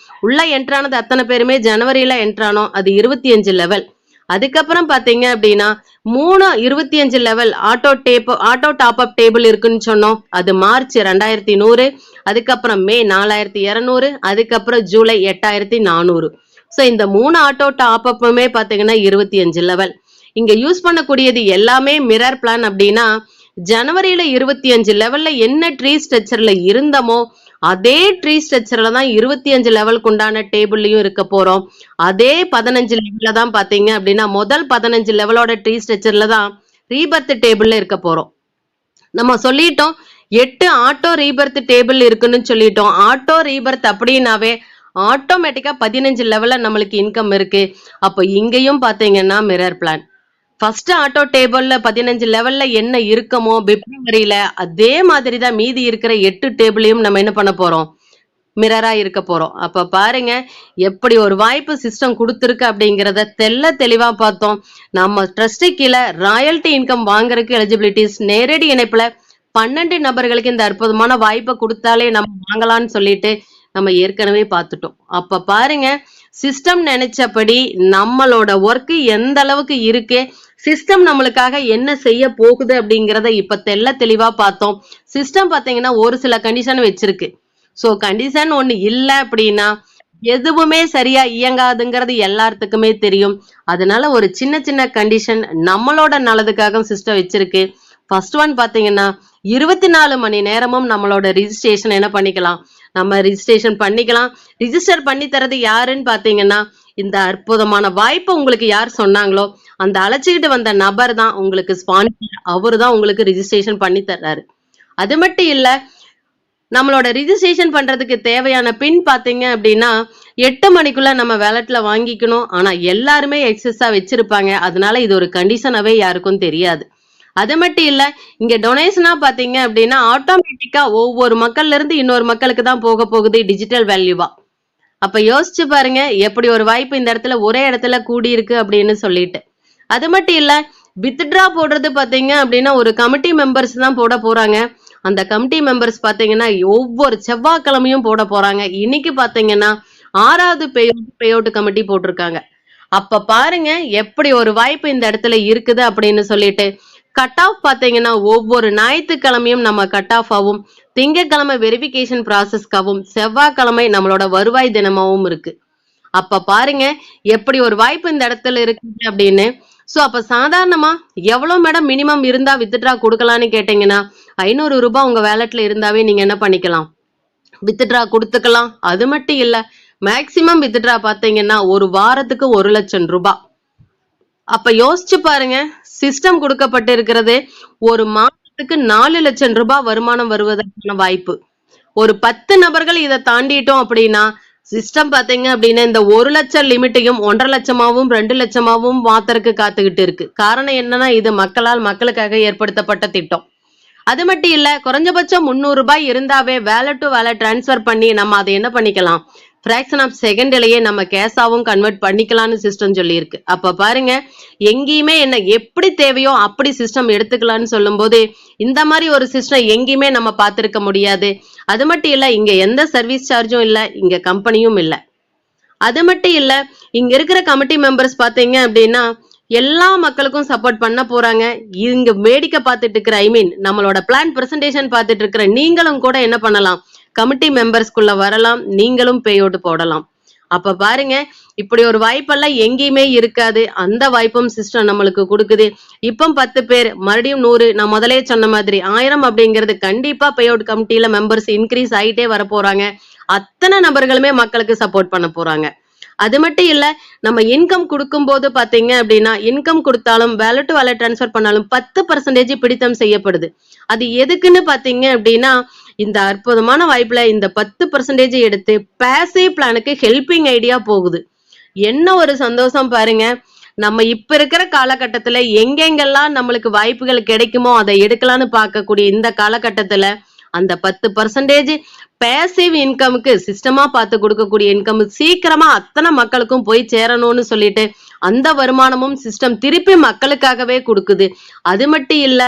உள்ள என்ட்ரானது அத்தனை பேருமே ஜனவரியில என்ட்ரானோம். அது 25 லெவல். அதுக்கப்புறம் பாத்தீங்க அப்படின்னா 25 level auto top up table இருக்குன்னு சொன்னோம். அது மார்ச் 2100, அதுக்கப்புறம் மே 4200, அதுக்கப்புறம் ஜூலை 8400. சோ இந்த 3 ஆட்டோ டாப் அப்புமே பாத்தீங்கன்னா 25 லெவல். இங்க யூஸ் பண்ணக்கூடியது எல்லாமே மிரர் பிளான் அப்படின்னா ஜனவரியில 25 லெவல்ல என்ன ட்ரீ ஸ்ட்ரக்சர்ல இருந்தமோ அதே ட்ரீ ஸ்ட்ரக்சர்ல தான் 25 லெவலுக்கு உண்டான டேபிள்லயும் இருக்க போறோம். அதே 15 லெவல்ல தான் பாத்தீங்க அப்படின்னா முதல் 15 லெவலோட ட்ரீ ஸ்ட்ரக்சர்ல தான் ரீபர்த் டேபிள்ல இருக்க போறோம். நம்ம சொல்லிட்டோம் 8 ஆட்டோ ரீபர்த் டேபிள் இருக்குன்னு சொல்லிட்டோம். ஆட்டோ ரீபர்த் அப்படின்னாவே ஆட்டோமேட்டிக்கா 15 லெவல்ல நம்மளுக்கு இன்கம் இருக்கு. அப்ப இங்கேயும் பாத்தீங்கன்னா மிரர் பிளான் ஃபர்ஸ்ட் ஆட்டோ டேபிள்ல 15 லெவல்ல என்ன இருக்குமோ பிப்ரவரியில அதே மாதிரிதான் மீதி இருக்கிற 8 டேபிளையும் நம்ம என்ன பண்ண போறோம், மிரரா இருக்க போறோம். அப்ப பாருங்க எப்படி ஒரு வாய்ப்பு சிஸ்டம் கொடுத்துருக்கு அப்படிங்கறத தெளிவா பார்த்தோம். நம்ம ட்ரஸ்ட் கீழே ராயல்டி இன்கம் வாங்குறதுக்கு எலிஜிபிலிட்டிஸ் நேரடி இணைப்புல 12 நபர்களுக்கு இந்த அற்புதமான வாய்ப்பை கொடுத்தாலே நம்ம வாங்கலாம்னு சொல்லிட்டு நம்ம ஏற்கனவே பார்த்துட்டோம். அப்ப பாருங்க சிஸ்டம் நினைச்சபடி நம்மளோட ஒர்க் எந்த அளவுக்கு இருக்கு, சிஸ்டம் நம்மளுக்காக என்ன செய்ய போகுது அப்படிங்கறத இப்ப தெளிவா பார்த்தோம். சிஸ்டம் பாத்தீங்கன்னா ஒரு சில கண்டிஷன் வச்சிருக்கு. சோ கண்டிஷன் ஒண்ணு இல்ல அப்படின்னா எதுவுமே சரியா இயங்காதுங்கிறது எல்லாத்துக்குமே தெரியும். அதனால ஒரு சின்ன கண்டிஷன் நம்மளோட நல்லதுக்காக சிஸ்டம் வச்சிருக்கு. ஃபர்ஸ்ட் ஒன் பாத்தீங்கன்னா 24 மணி நேரமும் நம்மளோட ரிஜிஸ்ட்ரேஷன் என்ன பண்ணிக்கலாம், நம்ம ரிஜிஸ்ட்ரேஷன் பண்ணிக்கலாம். ரிஜிஸ்டர் பண்ணி தரது யாருன்னு பாத்தீங்கன்னா இந்த அற்புதமான வாய்ப்பு உங்களுக்கு யார் சொன்னாங்களோ அந்த அழைச்சிக்கிட்டு வந்த நபர் தான் உங்களுக்கு ஸ்பான்சர். அவரு தான் உங்களுக்கு ரிஜிஸ்ட்ரேஷன் பண்ணி தர்றாரு. அது மட்டும் இல்ல நம்மளோட ரிஜிஸ்ட்ரேஷன் பண்றதுக்கு தேவையான பின் பாத்தீங்க அப்படின்னா 8 மணிக்குள்ள நம்ம வேலட்ல வாங்கிக்கணும். ஆனா எல்லாருமே எக்ஸஸா வச்சிருப்பாங்க. அதனால இது ஒரு கண்டிஷனாவே யாருக்கும் தெரியாது. அது மட்டும் இல்ல இங்க டொனேஷனா பாத்தீங்க அப்படின்னா ஆட்டோமேட்டிக்கா ஒவ்வொரு மக்கள்ல இருந்து இன்னொரு மக்களுக்கு தான் போக போகுது டிஜிட்டல் வேல்யூவா. அப்ப யோசிச்சு பாருங்க எப்படி ஒரு வாய்ப்பு இந்த இடத்துல ஒரே இடத்துல கூடி இருக்கு அப்படின்னு சொல்லிட்டு. அது மட்டும் இல்ல வித்ட்ரா போடுறது பாத்தீங்க அப்படின்னா ஒரு கமிட்டி மெம்பர்ஸ் தான் போட போறாங்க. அந்த கமிட்டி மெம்பர்ஸ் பாத்தீங்கன்னா ஒவ்வொரு செவ்வாய்க்கிழமையும் போட போறாங்க. இன்னைக்கு பாத்தீங்கன்னா 6வது பே அவுட் கமிட்டி போட்டிருக்காங்க. அப்ப பாருங்க எப்படி ஒரு வாய்ப்பு இந்த இடத்துல இருக்குது அப்படின்னு சொல்லிட்டு. கட் ஆஃப் பாத்தீங்கன்னா ஒவ்வொரு ஞாயிற்றுக்கிழமையும் நம்ம கட் ஆஃப் ஆகும். திங்கட்கிழமை வெரிஃபிகேஷன் ப்ராசஸ்க்காகவும் செவ்வாய்க்கிழமை நம்மளோட வருவாய் தினமாவும் இருக்கு. அப்ப பாருங்க எப்படி ஒரு வாய்ப்பு இந்த இடத்துல இருக்குது அப்படின்னு. சோ அப்ப சாதாரணமா எவ்வளவு மேடம் மினிமம் இருந்தா வித்ட்ரா கொடுக்கலாம்னு கேட்டீங்கன்னா 500 ரூபாய் உங்க வேலட்ல இருந்தாவே நீங்க என்ன பண்ணிக்கலாம், வித்ட்ரா கொடுத்துக்கலாம். அது மட்டும் இல்ல மேக்சிமம் வித்ட்ரா பாத்தீங்கன்னா ஒரு வாரத்துக்கு 1 லட்சம் ரூபாய். அப்ப யோசிச்சு பாருங்க சிஸ்டம் கொடுக்கப்பட்டு இருக்கிறது ஒரு மாசத்துக்கு 4 லட்சம் ரூபாய் வருமானம் வருவதற்கான வாய்ப்பு. ஒரு 10 நபர்கள் இதை தாண்டிட்டோம் அப்படின்னா சிஸ்டம் பாத்தீங்க அப்படின்னா இந்த 1 லட்சம் லிமிட்டையும் 1.5 லட்சமாவும் 2 லட்சமாவும் மாத்தறதுக்கு காத்துக்கிட்டு இருக்கு. காரணம் என்னன்னா இது மக்களுக்காக ஏற்படுத்தப்பட்ட திட்டம். அது மட்டும் இல்ல குறைஞ்சபட்சம் 300 ரூபாய் இருந்தாவே வேலட் டு வேலட் டிரான்ஸ்பர் பண்ணி நம்ம அதை என்ன பண்ணிக்கலாம், ஃபிராக்ஷன் ஆஃப் செகண்ட்லயே நம்ம கேஷாவும் கன்வெர்ட் பண்ணிக்கலாம்னு சிஸ்டம் சொல்லியிருக்கு. அப்ப பாருங்க எங்கேயுமே என்ன எப்படி தேவையோ அப்படி சிஸ்டம் எடுத்துக்கலாம்னு சொல்லும் போது இந்த மாதிரி ஒரு சிஸ்டம் எங்கேயுமே நம்ம பார்த்திருக்க முடியாது. அது மட்டும் இல்ல இங்க எந்த சர்வீஸ் சார்ஜும் இல்ல, இங்க கம்பெனியும் இல்ல. அது மட்டும் இல்ல இங்க இருக்கிற கமிட்டி மெம்பர்ஸ் பாத்தீங்க அப்படின்னா எல்லா மக்களுக்கும் சப்போர்ட் பண்ண போறாங்க. இங்க வேடிக்கை பார்த்துட்டு இருக்கிற நம்மளோட பிளான் பிரசன்டேஷன் பார்த்துட்டு இருக்கிற நீங்களும் கூட என்ன பண்ணலாம், கமிட்டி மெம்பர்ஸ்குள்ள வரலாம், நீங்களும் பே அவுட் போடலாம். அப்ப பாருங்க இப்படி ஒரு வாய்ப்பெல்லாம் எங்கேயுமே இருக்காது. அந்த வாய்ப்பும் சிஸ்டம் நம்மளுக்கு கொடுக்குது. இப்ப 10 பேர் மறுபடியும் 100, நான் முதலே சொன்ன மாதிரி 1000 அப்படிங்கிறது கண்டிப்பா பே அவுட் கமிட்டியில மெம்பர்ஸ் இன்க்ரீஸ் ஆயிட்டே வர போறாங்க. அத்தனை நபர்களுமே மக்களுக்கு சப்போர்ட் பண்ண போறாங்க. அது மட்டும் இல்ல நம்ம இன்கம் கொடுக்கும் போது பாத்தீங்க அப்படின்னா இன்கம் கொடுத்தாலும் வேலட் டு வேலட் டிரான்ஸ்பர் பண்ணாலும் 10% பிடித்தம் செய்யப்படுது. அது எதுக்குன்னு பாத்தீங்க அப்படின்னா இந்த அற்புதமான வாய்ப்புல இந்த 10% எடுத்து பேசிவ் பிளானுக்கு ஹெல்பிங் ஐடியா போகுது. என்ன ஒரு சந்தோஷம் பாருங்க. நம்ம இப்ப இருக்கிற காலகட்டத்துல எங்கெங்கெல்லாம் நம்மளுக்கு வாய்ப்புகள் கிடைக்குமோ அதை எடுக்கலாம்னு பார்க்கக்கூடிய இந்த காலகட்டத்துல அந்த 10% பேசிவ் இன்கமுக்கு சிஸ்டமா பார்த்து கொடுக்கக்கூடிய இன்கம் சீக்கிரமா அத்தனை மக்களுக்கும் போய் சேரணும்னு சொல்லிட்டு அந்த வருமானமும் சிஸ்டம் திருப்பி மக்களுக்காகவே கொடுக்குது. அது மட்டும் இல்ல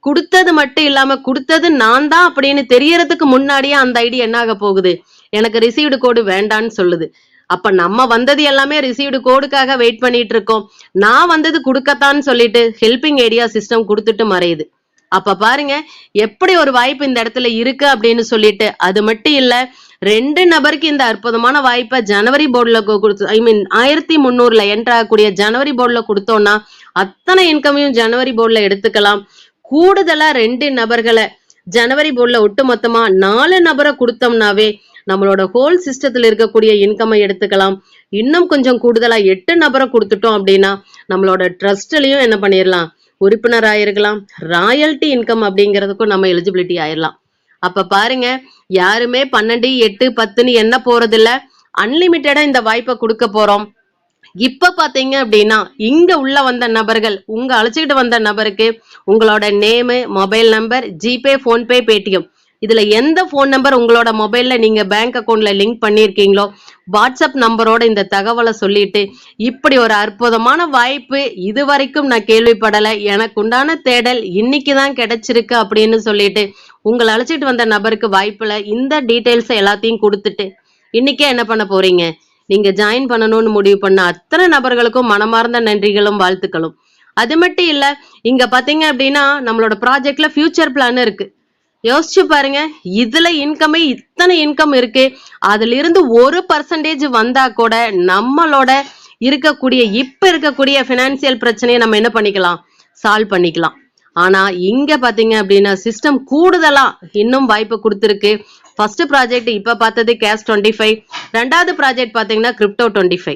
கொடுத்தது மட்டும் இல்லாம கொடுத்தது நான் தான் அப்படின்னு தெரியறதுக்கு முன்னாடியே அந்த ஐடி என்ன ஆக போகுது, எனக்கு ரிசீவ்டு கோடு வேண்டான்னு சொல்லுது. அப்ப நம்ம வந்தது எல்லாமே ரிசீவ்டு கோடுக்காக வெயிட் பண்ணிட்டு இருக்கோம். நான் வந்தது கொடுக்கத்தான்னு சொல்லிட்டு ஹெல்பிங் ஐடியா சிஸ்டம் கொடுத்துட்டு மறையுது. அப்ப பாருங்க எப்படி ஒரு வாய்ப்பு இந்த இடத்துல இருக்கு அப்படின்னு சொல்லிட்டு. அது மட்டும் இல்ல, 2 நபருக்கு இந்த அற்புதமான வாய்ப்பை ஜனவரி போர்டுல கொடுத்து, ஐ மீன் 1300ல என்டர் ஆகக்கூடிய ஜனவரி போர்டுல கொடுத்தோம்னா அத்தனை இன்கமையும் ஜனவரி போர்டுல எடுத்துக்கலாம். கூடுதலா 2 நபர்களை ஜனவரி போர்டுல ஒட்டு மொத்தமா 4 நபரை கொடுத்தோம்னாவே நம்மளோட ஹோல் சிஸ்டத்துல இருக்கக்கூடிய இன்கமை எடுத்துக்கலாம். இன்னும் கொஞ்சம் கூடுதலா 8 நபரை கொடுத்துட்டோம் அப்படின்னா நம்மளோட ட்ரஸ்ட்லயும் என்ன பண்ணிடலாம், உறுப்பினர் ஆயிருக்கலாம். ராயல்டி இன்கம் அப்படிங்கிறதுக்கும் நம்ம எலிஜிபிலிட்டி ஆயிடலாம். அப்ப பாருங்க, யாருமே 12, 8, 10ன்னு என்ன போறது இல்ல, அன்லிமிட்டடா இந்த வாய்ப்பை கொடுக்க போறோம். இப்ப பாத்தீங்க அப்படின்னா இங்க உள்ள வந்த நபர்கள், உங்க அழைச்சிக்கிட்டு வந்த நபருக்கு உங்களோட name, mobile number, GPay, PhonePe, Paytm, இதுல எந்த போன் நம்பர் உங்களோட மொபைல்ல நீங்க பேங்க் அக்கௌண்ட்ல லிங்க் பண்ணிருக்கீங்களோ வாட்ஸ்அப் நம்பரோட இந்த தகவலை சொல்லிட்டு, இப்படி ஒரு அற்புதமான வாய்ப்பு இதுவரைக்கும் நான் கேள்விப்படல, எனக்கு உண்டான தேடல் இன்னைக்குதான் கிடைச்சிருக்கு அப்படின்னு சொல்லிட்டு உங்களை அழைச்சிட்டு வந்த நபருக்கு வாய்ப்புல இந்த டீடைல்ஸ் எல்லாத்தையும் கொடுத்துட்டு இன்னைக்கே என்ன பண்ண போறீங்க, நீங்க ஜாயின் பண்ணணும்னு முடிவு பண்ண அத்தனை நபர்களுக்கும் மனமார்ந்த நன்றிகளும் வாழ்த்துக்களும். அது மட்டும் இல்ல, இங்க பாத்தீங்க அப்படின்னா நம்மளோட ப்ராஜெக்ட்ல ஃபியூச்சர் பிளான் இருக்கு. யோசிச்சு பாருங்க, இதுல இன்கமே இத்தனை இன்கம் இருக்கு. அதுல இருந்து 1% வந்தா கூட நம்மளோட இப்ப இருக்கக்கூடிய பினான்சியல் பிரச்சனையை நம்ம என்ன பண்ணிக்கலாம், சால்வ் பண்ணிக்கலாம். ஆனா இங்க பாத்தீங்க அப்படின்னா சிஸ்டம் கூடுதலா இன்னும் வாய்ப்பு கொடுத்திருக்கு. ஃபர்ஸ்ட் ப்ராஜெக்ட் இப்ப பார்த்தது கேஷ் 25, ரெண்டாவது ப்ராஜெக்ட் பாத்தீங்கன்னா கிரிப்டோ 25.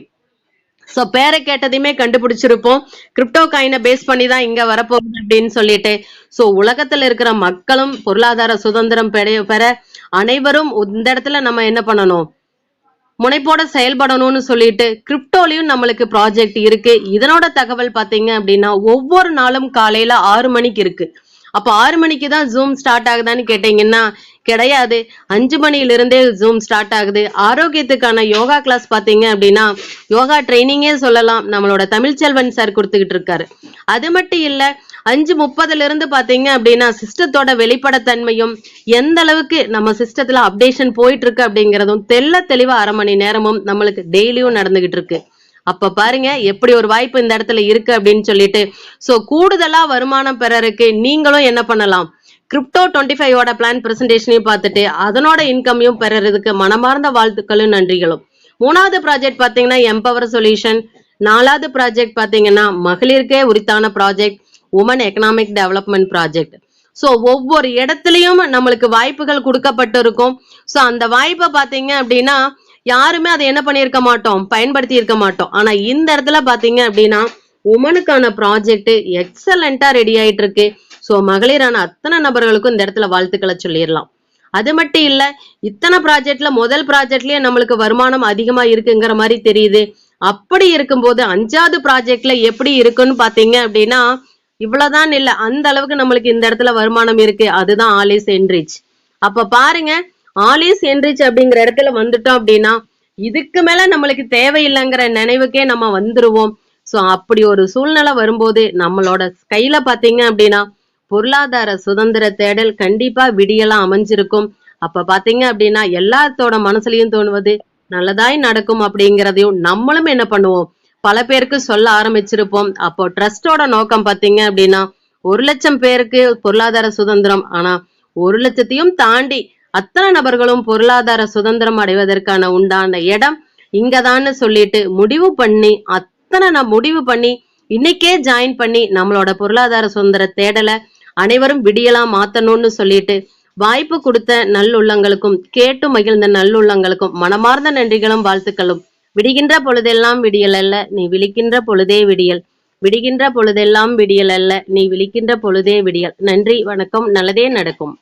சோ பேரை கேட்டதையுமே கண்டுபிடிச்சிருப்போம், கிரிப்டோ காயினை பேஸ் பண்ணி தான் இங்க வரப்போகுது அப்படின்னு சொல்லிட்டு. சோ உலகத்துல இருக்கிற மக்களும் பொருளாதார சுதந்திரம் பெற அனைவரும் இந்த இடத்துல நம்ம என்ன பண்ணணும், முனைப்போட செயல்படணும்னு சொல்லிட்டு கிரிப்டோலயும் நம்மளுக்கு ப்ராஜெக்ட் இருக்கு. இதனோட தகவல் பாத்தீங்க அப்படின்னா ஒவ்வொரு நாளும் காலையில 6 மணிக்கு இருக்கு. அப்ப 6 மணிக்கு தான் ஜூம் ஸ்டார்ட் ஆகுதான்னு கேட்டீங்கன்னா கிடையாது, 5 மணிலிருந்தே ஜூம் ஸ்டார்ட் ஆகுது. ஆரோக்கியத்துக்கான யோகா கிளாஸ் பாத்தீங்க அப்படின்னா யோகா ட்ரைனிங்கே சொல்லலாம், நம்மளோட தமிழ்ச்செல்வன் சார் கொடுத்துக்கிட்டு இருக்காரு. அது மட்டும் இல்ல, 5:30ல இருந்து பாத்தீங்க அப்படின்னா சிஸ்டத்தோட வெளிப்படத்தன்மையும் எந்த அளவுக்கு நம்ம சிஸ்டத்துல அப்டேஷன் போயிட்டு இருக்கு அப்படிங்கறதும் தெளிவா 1/2 மணி நேரமும் நம்மளுக்கு டெய்லியும் நடந்துகிட்டு இருக்கு. அப்ப பாருங்க எப்படி ஒரு வாய்ப்பு இந்த இடத்துல இருக்கு அப்படின்னு சொல்லிட்டு. சோ கூடுதலா வருமானம் பெறறதுக்கு நீங்களும் என்ன பண்ணலாம், கிரிப்டோ 25ஓட பிளான் பிரசன்டேஷனையும் பார்த்துட்டு அதனோட இன்கமையும் பெறறதுக்கு மனமார்ந்த வாழ்த்துக்களும் நன்றிகளும். 3வது ப்ராஜெக்ட் பாத்தீங்கன்னா எம்பவர் சொல்யூஷன். 4வது ப்ராஜெக்ட் பாத்தீங்கன்னா மகளிருக்கே உரித்தான project women economic development project. So ஒவ்வொரு இடத்துலயும் நம்மளுக்கு வாய்ப்புகள் கொடுக்கப்பட்டு இருக்கும். சோ அந்த வாய்ப்பை பாத்தீங்க அப்படின்னா யாருமே அதை என்ன பண்ணிருக்க மாட்டோம், பயன்படுத்தி இருக்க மாட்டோம். ஆனா இந்த இடத்துல பாத்தீங்க அப்படின்னா உமனுக்கான ப்ராஜெக்ட் எக்ஸலண்டா ரெடி ஆயிட்டு இருக்கு. சோ மகளிரான அத்தனை நபர்களுக்கும் இந்த இடத்துல வாழ்த்துக்களை சொல்லிடலாம். அது மட்டும் இல்ல, இத்தனை ப்ராஜெக்ட்ல முதல் ப்ராஜெக்ட்லயே நம்மளுக்கு வருமானம் அதிகமா இருக்குங்கிற மாதிரி தெரியுது. அப்படி இருக்கும்போது 5வது ப்ராஜெக்ட்ல எப்படி இருக்குன்னு பாத்தீங்க அப்படின்னா இவ்வளவுதான் இல்ல, அந்த அளவுக்கு நம்மளுக்கு இந்த இடத்துல வருமானம் இருக்கு. அதுதான் ஆலிஸ் என்ரிச். அப்ப பாருங்க, ஆலிஸ் என்ரிச் அப்படிங்கிற இடத்துல வந்துட்டோம் அப்படின்னா இதுக்கு மேல நம்மளுக்கு தேவையில்லைங்கிற நினைவுக்கே நம்ம வந்துருவோம். சோ அப்படி ஒரு சூழ்நிலை வரும்போது நம்மளோட கையில பாத்தீங்க அப்படின்னா பொருளாதார சுதந்திர தேடல் கண்டிப்பா விடியலாம் அமைஞ்சிருக்கும். அப்ப பாத்தீங்க அப்படின்னா எல்லாத்தோட மனசுலயும் தோணுவது நல்லதாய் நடக்கும் அப்படிங்கிறதையும் நம்மளும் என்ன பண்ணுவோம், பல பேருக்கு சொல்ல ஆரம்பிச்சிருப்போம். அப்போ ட்ரஸ்டோட நோக்கம் பாத்தீங்க அப்படின்னா 1 லட்சம் பேருக்கு பொருளாதார சுதந்திரம். ஆனா 1 லட்சத்தையும் தாண்டி அத்தனை நபர்களும் பொருளாதார சுதந்திரம் அடைவதற்கான உண்டான இடம் இங்கதான்னு சொல்லிட்டு முடிவு பண்ணி இன்னைக்கே ஜாயின் பண்ணி நம்மளோட பொருளாதார சுதந்திர தேடலை அனைவரும் விடியலாம் மாத்தணும்னு சொல்லிட்டு வாய்ப்பு கொடுத்த நல்லுள்ளங்களுக்கும் கேட்டு மகிழ்ந்த நல்லுள்ளங்களுக்கும் மனமார்ந்த நன்றிகளும் வாழ்த்துக்களும். விடுகின்ற பொழுதெல்லாம் விடியல் அல்ல, நீ விழிக்கின்ற பொழுதே விடியல். விடுகின்ற பொழுதெல்லாம் விடியல் அல்ல, நீ விழிக்கின்ற பொழுதே விடியல். நன்றி, வணக்கம், நல்லதே நடக்கும்.